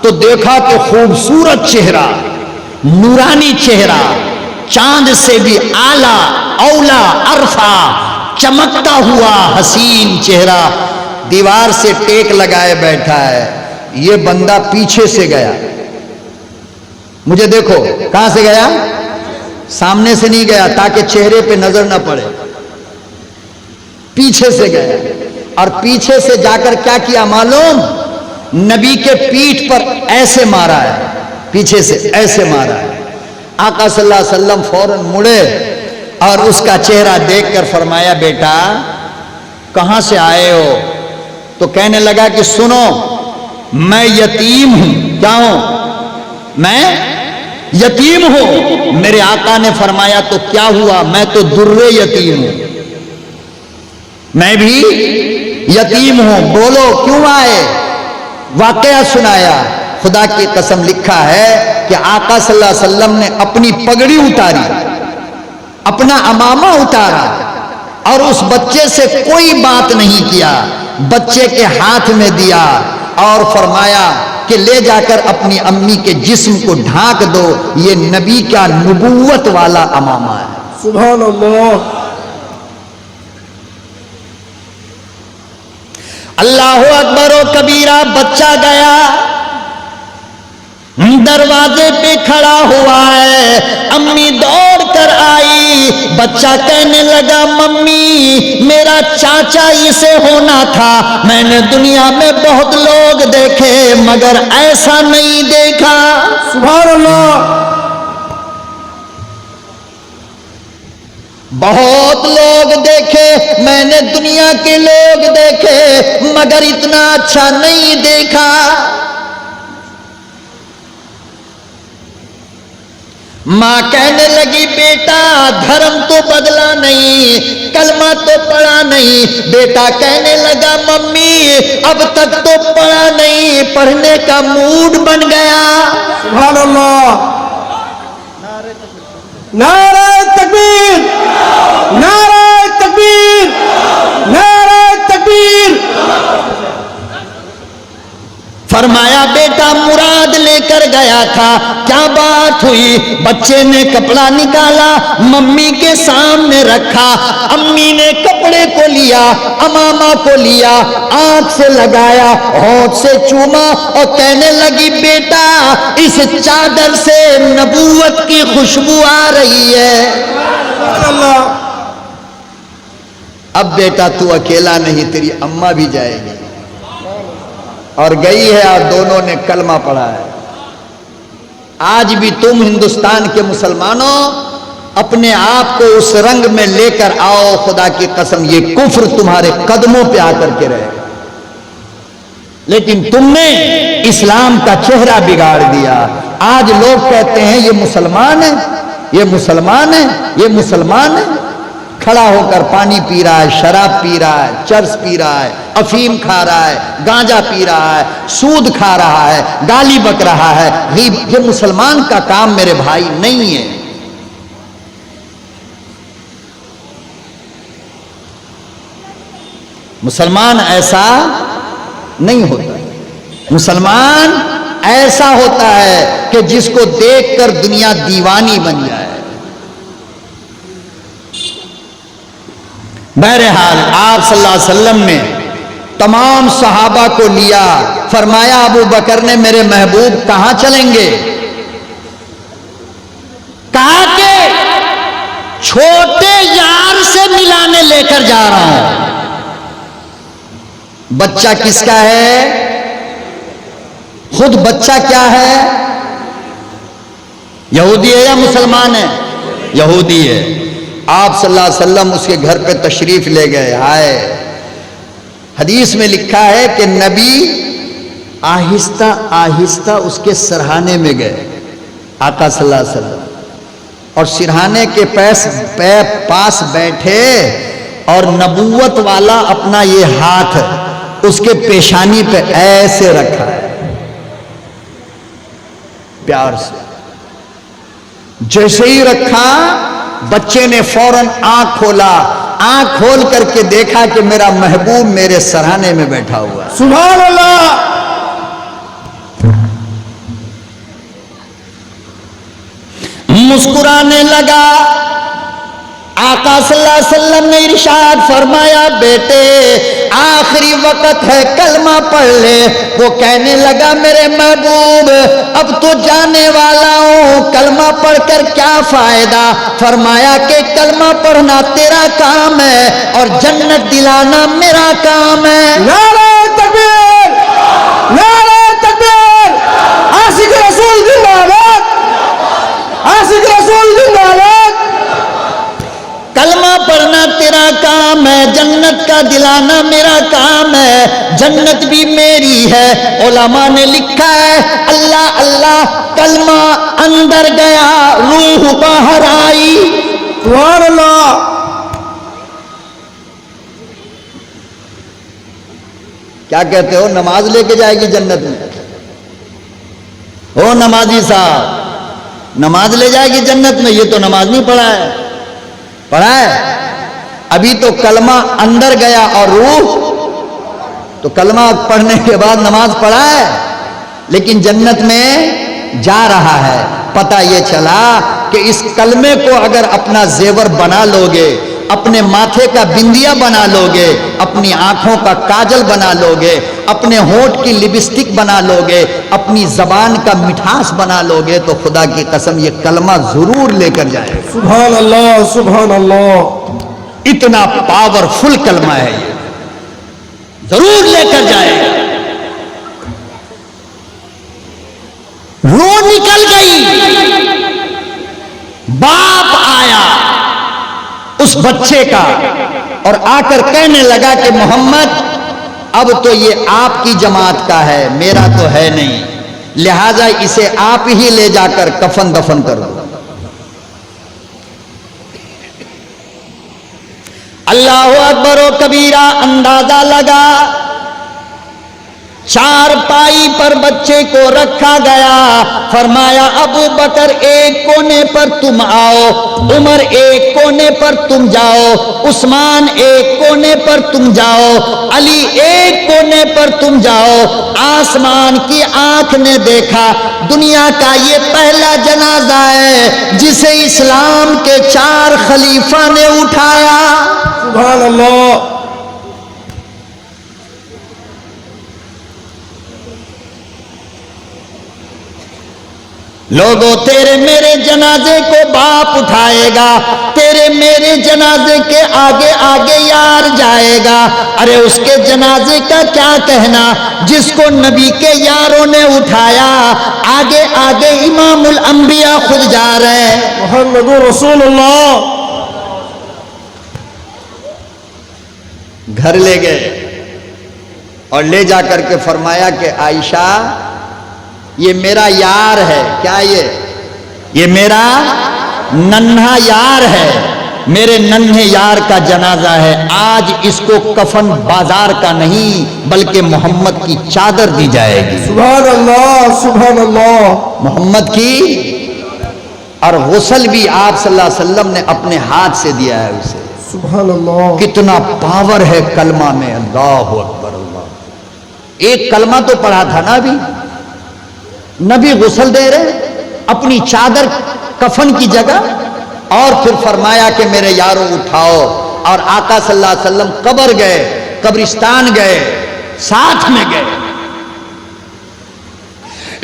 तो देखा कि खूबसूरत चेहरा, नूरानी चेहरा, चांद से भी आला औला अरफा, चमकता हुआ हसीन चेहरा, दीवार से टेक लगाए बैठा है। ये बंदा पीछे से गया, मुझे देखो। कहां से गया? सामने से नहीं गया ताकि चेहरे पे नजर ना पड़े, पीछे से गया। और पीछे से जाकर क्या किया मालूम? नबी के पीठ पर ऐसे मारा है, पीछे से ऐसे मारा है। आका सल्लल्लाहु अलैहि वसल्लम फौरन मुड़े और उसका चेहरा देखकर फरमाया, बेटा कहां से आए हो? तो कहने लगा कि सुनो, मैं यतीम हूं। क्या हूं? मैं यतीम हूं। मेरे आका ने फरमाया, तो क्या हुआ? मैं तो दुर्रे यतीम हूं, मैं भी यतीम हूं। बोलो क्यों आए? वाकया सुनाया। खुदा की कसम लिखा है कि आका सल्लल्लाहु अलैहि वसल्लम ने अपनी पगड़ी उतारी, अपना अमामा उतारा और उस बच्चे से कोई बात नहीं किया, बच्चे के हाथ में दिया और फरमाया कि ले जाकर अपनी अम्मी के जिस्म को ढांक दो, ये नबी का नबूवत वाला अमामा है। सुभान अल्लाह। अल्लाहु अकबर ओ कबीरा। बच्चा गया, दरवाजे पे खड़ा हुआ है, अम्मी दौड़ कर आई। बच्चा कहने लगा, मम्मी मेरा चाचा इसे होना था। मैंने दुनिया में बहुत लोग देखे मगर ऐसा नहीं देखा। सुभान अल्लाह। बहुत लोग देखे, मैंने दुनिया के लोग देखे मगर इतना अच्छा नहीं देखा। मां कहने लगी, बेटा धर्म तो बदला नहीं, कलमा तो पढ़ा नहीं। बेटा कहने लगा, मम्मी अब तक तो पढ़ा नहीं, पढ़ने का मूड बन गया। सुभान अल्लाह। नारे तकबीर, नारे तकबीर, नारे तकबीर। फरमाया, बेटा मुराद लेकर गया था, क्या बात हुई? बच्चे ने कपड़ा निकाला, मम्मी के सामने रखा। अम्मी ने कपड़े को लिया, अमामा को लिया, आंख से लगाया, होंठ से चूमा और कहने लगी, बेटा इस चादर से नबूवत की खुशबू आ रही है। अब बेटा तू अकेला नहीं, तेरी अम्मा भी जाएगी। और गई है और दोनों ने कलमा पढ़ा है। आज भी तुम हिंदुस्तान के मुसलमानों अपने आप को उस रंग में लेकर आओ, खुदा की कसम ये कुफ्र तुम्हारे कदमों पे आकर के रहेगा। लेकिन तुमने इस्लाम का चेहरा बिगाड़ दिया। आज लोग कहते हैं ये मुसलमान है, ये मुसलमान है, ये मुसलमान है। खड़ा होकर पानी पी रहा है, शराब पी रहा है, चरस पी रहा है, अफीम खा रहा है, गांजा पी रहा है, सूद खा रहा है, गाली बक रहा है। ये मुसलमान का काम मेरे भाई नहीं है। मुसलमान ऐसा नहीं होता। मुसलमान ऐसा होता है कि जिसको देखकर दुनिया दीवानी बन जाए। बहरहाल आप सल्लल्लाहु अलैहि वसल्लम ने तमाम सहाबा को लिया, फरमाया अबू बकर ने, मेरे महबूब कहां चलेंगे? कहा कि छोटे यार से मिलाने लेकर जा रहा हूं। बच्चा किसका है? खुद बच्चा क्या है? यहूदी है या मुसलमान है? यहूदी है। आप सल्लल्लाहु अलैहि वसल्लम उसके घर पे तशरीफ ले गए। हाय, हदीस में लिखा है कि नबी आहिस्ता आहिस्ता उसके सरहाने में गए, आका सल्लल्लाहु अलैहि वसल्लम, और सिरहाने के पास बैठे और नबूवत वाला अपना ये हाथ उसके पेशानी पे ऐसे रखा है प्यार से। जैसे ही रखा, बच्चे ने फौरन आंख खोला, आंख खोल करके देखा कि मेरा महबूब मेरे सरहाने में बैठा हुआ है। सुभान अल्लाह। मुस्कुराने लगा, आका सल्लल्लाहु अलैहि वसल्लम ने इरशाद फरमाया, बेटे आखिरी वक्त है, कलमा पढ़ ले। वो कहने लगा, मेरे महबूब अब तो जाने वाला हूं, कलमा पढ़कर क्या फायदा। फरमाया कि कलमा पढ़ना तेरा काम है और जन्नत दिलाना मेरा काम है। नारे तकबीर, नारे तकबीर, आशिक रसूल जिंदाबाद, आशिक रसूल जिंदाबाद। कलमा पढ़ना तेरा काम है, जन्नत का दिलाना मेरा काम है, जन्नत भी मेरी है। उलमा ने लिखा है, अल्लाह अल्लाह कलमा अंदर गया, रूह बाहर आई। सुभान अल्लाह। क्या कहते हो, नमाज लेके जाएगी जन्नत में? ओ नमाजी साहब, नमाज ले जाएगी जन्नत में? ये तो नमाज नहीं पढ़ा है। पढ़ा है? अभी तो कलमा अंदर गया और रूह, तो कलमा पढ़ने के बाद नमाज पढ़ा है, लेकिन जन्नत में जा रहा है। पता ये चला कि इस कलमे को अगर अपना जेवर बना लोगे, अपने माथे का बिंदिया बना लोगे, अपनी आंखों का काजल बना लोगे, अपने होंठ की लिपस्टिक बना लोगे, अपनी जबान का मिठास बना लोगे, तो खुदा की कसम ये कलमा जरूर लेकर जाएगा। सुभान अल्लाह, सुभान अल्लाह। इतना पावरफुल कलमा है ये, जरूर लेकर जाएगा। रूह निकल गई, बाप आया उस बच्चे का और आकर कहने लगा कि मोहम्मद अब तो ये आपकी जमात का है, मेरा तो है नहीं, लिहाजा इसे आप ही ले जाकर कफन दफन करो। अल्लाहु अकबर व कबीरा। अंदाजा लगा, चारपाई पर बच्चे को रखा गया। फरमाया, अबू बकर एक कोने पर तुम आओ, उमर एक कोने पर तुम जाओ, उस्मान एक कोने पर तुम जाओ, अली एक कोने पर तुम जाओ। आसमान की आंख ने देखा, दुनिया का ये पहला जनाजा है जिसे इस्लाम के 4 खलीफा ने उठाया। सुभान अल्लाह। लोगों, तेरे मेरे जनाजे को बाप उठाएगा, तेरे मेरे जनाजे के आगे आगे यार जाएगा। अरे उसके जनाजे का क्या कहना जिसको नबी के यारों ने उठाया, आगे आगे इमामुल अंबिया खुद जा रहे हैं। मुहम्मदुर रसूलुल्लाह। घर ले गए और ले जाकर के फरमाया कि आयशा ये मेरा यार है। क्या ये मेरा नन्हा यार है, मेरे नन्हे यार का जनाजा है। आज इसको कफन बाजार का नहीं बल्कि मोहम्मद की चादर दी जाएगी। सुभान अल्लाह, सुभान अल्लाह। मोहम्मद की, और गुस्ल भी आप सल्लल्लाहु अलैहि वसल्लम ने अपने हाथ से दिया है उसे। सुभान अल्लाह। कितना पावर है कलमा में। अल्लाह अकबर अल्लाह। एक कलमा तो पढ़ा था ना अभी, नबी गुस्ल दे रहे अपनी चादर कफन की जगह, और फिर फरमाया कि मेरे यारों उठाओ। और आका सल्लल्लाहु अलैहि वसल्लम कब्र गए, कब्रिस्तान गए, साथ में गए।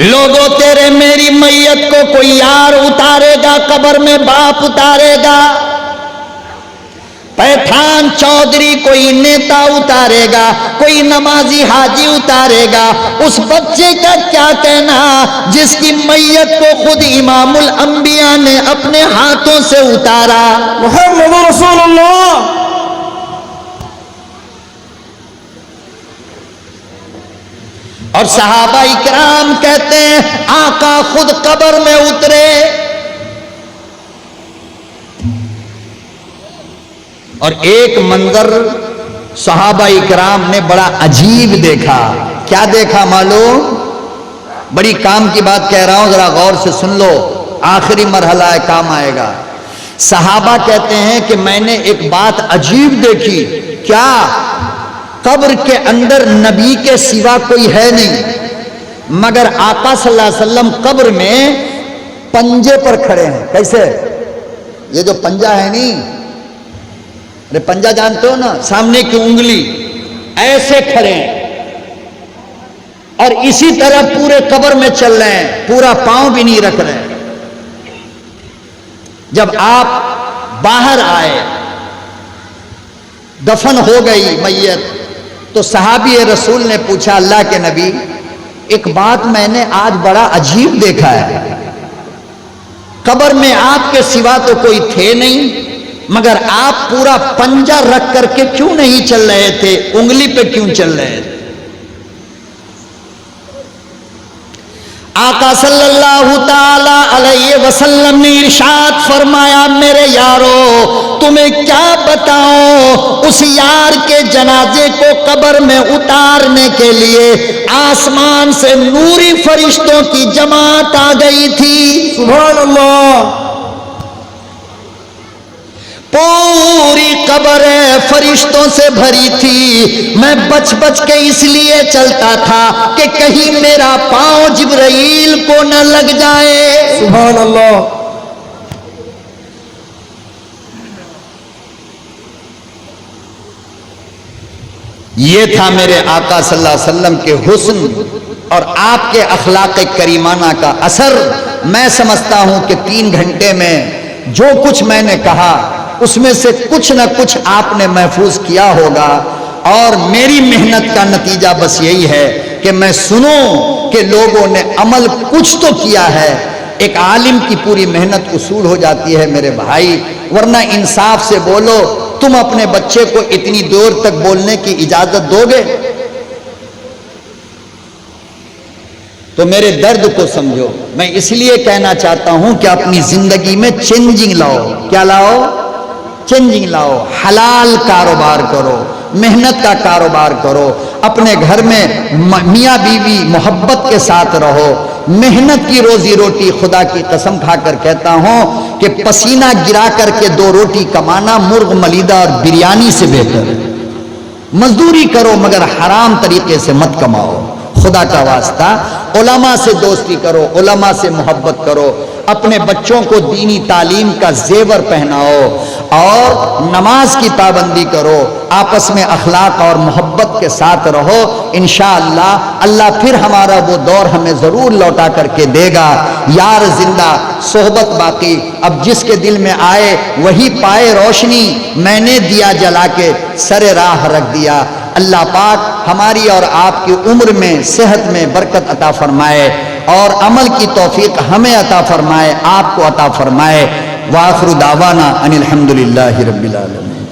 लोगों, तेरे मेरी मैयत को कोई यार उतारेगा, कब्र में बाप उतारेगा, पैठान चौधरी कोई नेता उतारेगा, कोई नमाजी हाजी उतारेगा। उस बच्चे का क्या कहना जिसकी मैयत को खुद इमामुल अंबिया ने अपने हाथों से उतारा। मुहम्मद रसूलुल्लाह। और सहाबा इकराम कहते हैं आका खुद कब्र में उतरे और एक मंजर सहाबा इकराम ने बड़ा अजीब देखा। क्या देखा मालूम? बड़ी काम की बात कह रहा हूं, जरा गौर से सुन लो, आखिरी मरहला है, काम आएगा। सहाबा कहते हैं कि मैंने एक बात अजीब देखी। क्या? कब्र के अंदर नबी के सिवा कोई है नहीं, मगर आका सल्लल्लाहु अलैहि वसल्लम कब्र में पंजे पर खड़े हैं। कैसे? ये जो पंजा है नी, अरे पंजा जानते हो ना, सामने की उंगली ऐसे खड़े हैं और इसी तरह पूरे कब्र में चल रहे हैं, पूरा पांव भी नहीं रख रहे हैं। जब आप बाहर आए, दफन हो गई मैयत, तो सहाबी रसूल ने पूछा, अल्लाह के नबी, एक बात मैंने आज बड़ा अजीब देखा है, कब्र में आपके सिवा तो कोई थे नहीं, मगर आप पूरा पंजा रख करके क्यों नहीं चल रहे थे, उंगली पे क्यों चल रहे थे? आका सल्लल्लाहु ताला अलैहि वसल्लम ने इरशाद फरमाया, मेरे यारो तुम्हें क्या बताऊं, उस यार के जनाजे को कब्र में उतारने के लिए आसमान से नूरी फरिश्तों की जमात आ गई थी। सुभान अल्लाह। पूरी कब्र फरिश्तों से भरी थी। मैं बच बच के इसलिए चलता था कि कहीं मेरा पांव जिब्राइल को न लग जाए। सुभान अल्लाह। ये था मेरे आका सल्लल्लाहु अलैहि वसल्लम के हुस्न और आपके अखलाक करीमाना का असर। मैं समझता हूं कि 3 घंटे में जो कुछ मैंने कहा उसमें से कुछ न कुछ आपने महफूज किया होगा, और मेरी मेहनत का नतीजा बस यही है कि मैं सुनूं कि लोगों ने अमल कुछ तो किया है। एक आलिम की पूरी मेहनत उसूल हो जाती है मेरे भाई, वरना इंसाफ से बोलो, तुम अपने बच्चे को इतनी देर तक बोलने की इजाजत दोगे? तो मेरे दर्द को समझो। मैं इसलिए कहना चाहता हूं कि अपनी जिंदगी में चेंजिंग लाओ। क्या लाओ? चेंजिंग लाओ। हलाल कारोबार करो, मेहनत का कारोबार करो, अपने घर में मियाँ बीवी मोहब्बत के साथ रहो, मेहनत की रोजी रोटी, खुदा की कसम खाकर कहता हूं कि पसीना गिरा करके 2 रोटी कमाना मुर्ग मलीदा और बिरयानी से बेहतर है। मजदूरी करो मगर हराम तरीके से मत कमाओ। खुदा का वास्ता उलमा से दोस्ती करो, उलमा से मोहब्बत करो, अपने बच्चों को दीनी तालीम का जेवर पहनाओ और नमाज की पाबंदी करो, आपस में अखलाक और मोहब्बत के साथ रहो। इंशाअल्लाह अल्लाह फिर हमारा वो दौर हमें जरूर लौटा करके देगा। यार जिंदा, सोहबत बाकी। अब जिसके दिल में आए वही पाए रोशनी। मैंने दिया जला के सरे राह रख दिया। अल्लाह पाक हमारी और आपकी उम्र में, सेहत में बरकत अता फरमाए और अमल की तौफीक हमें अता फरमाए, आपको अता फरमाए। वाखिरु दावाना अनिल हम्दुलिल्लाहि रब्बिल आलमीन।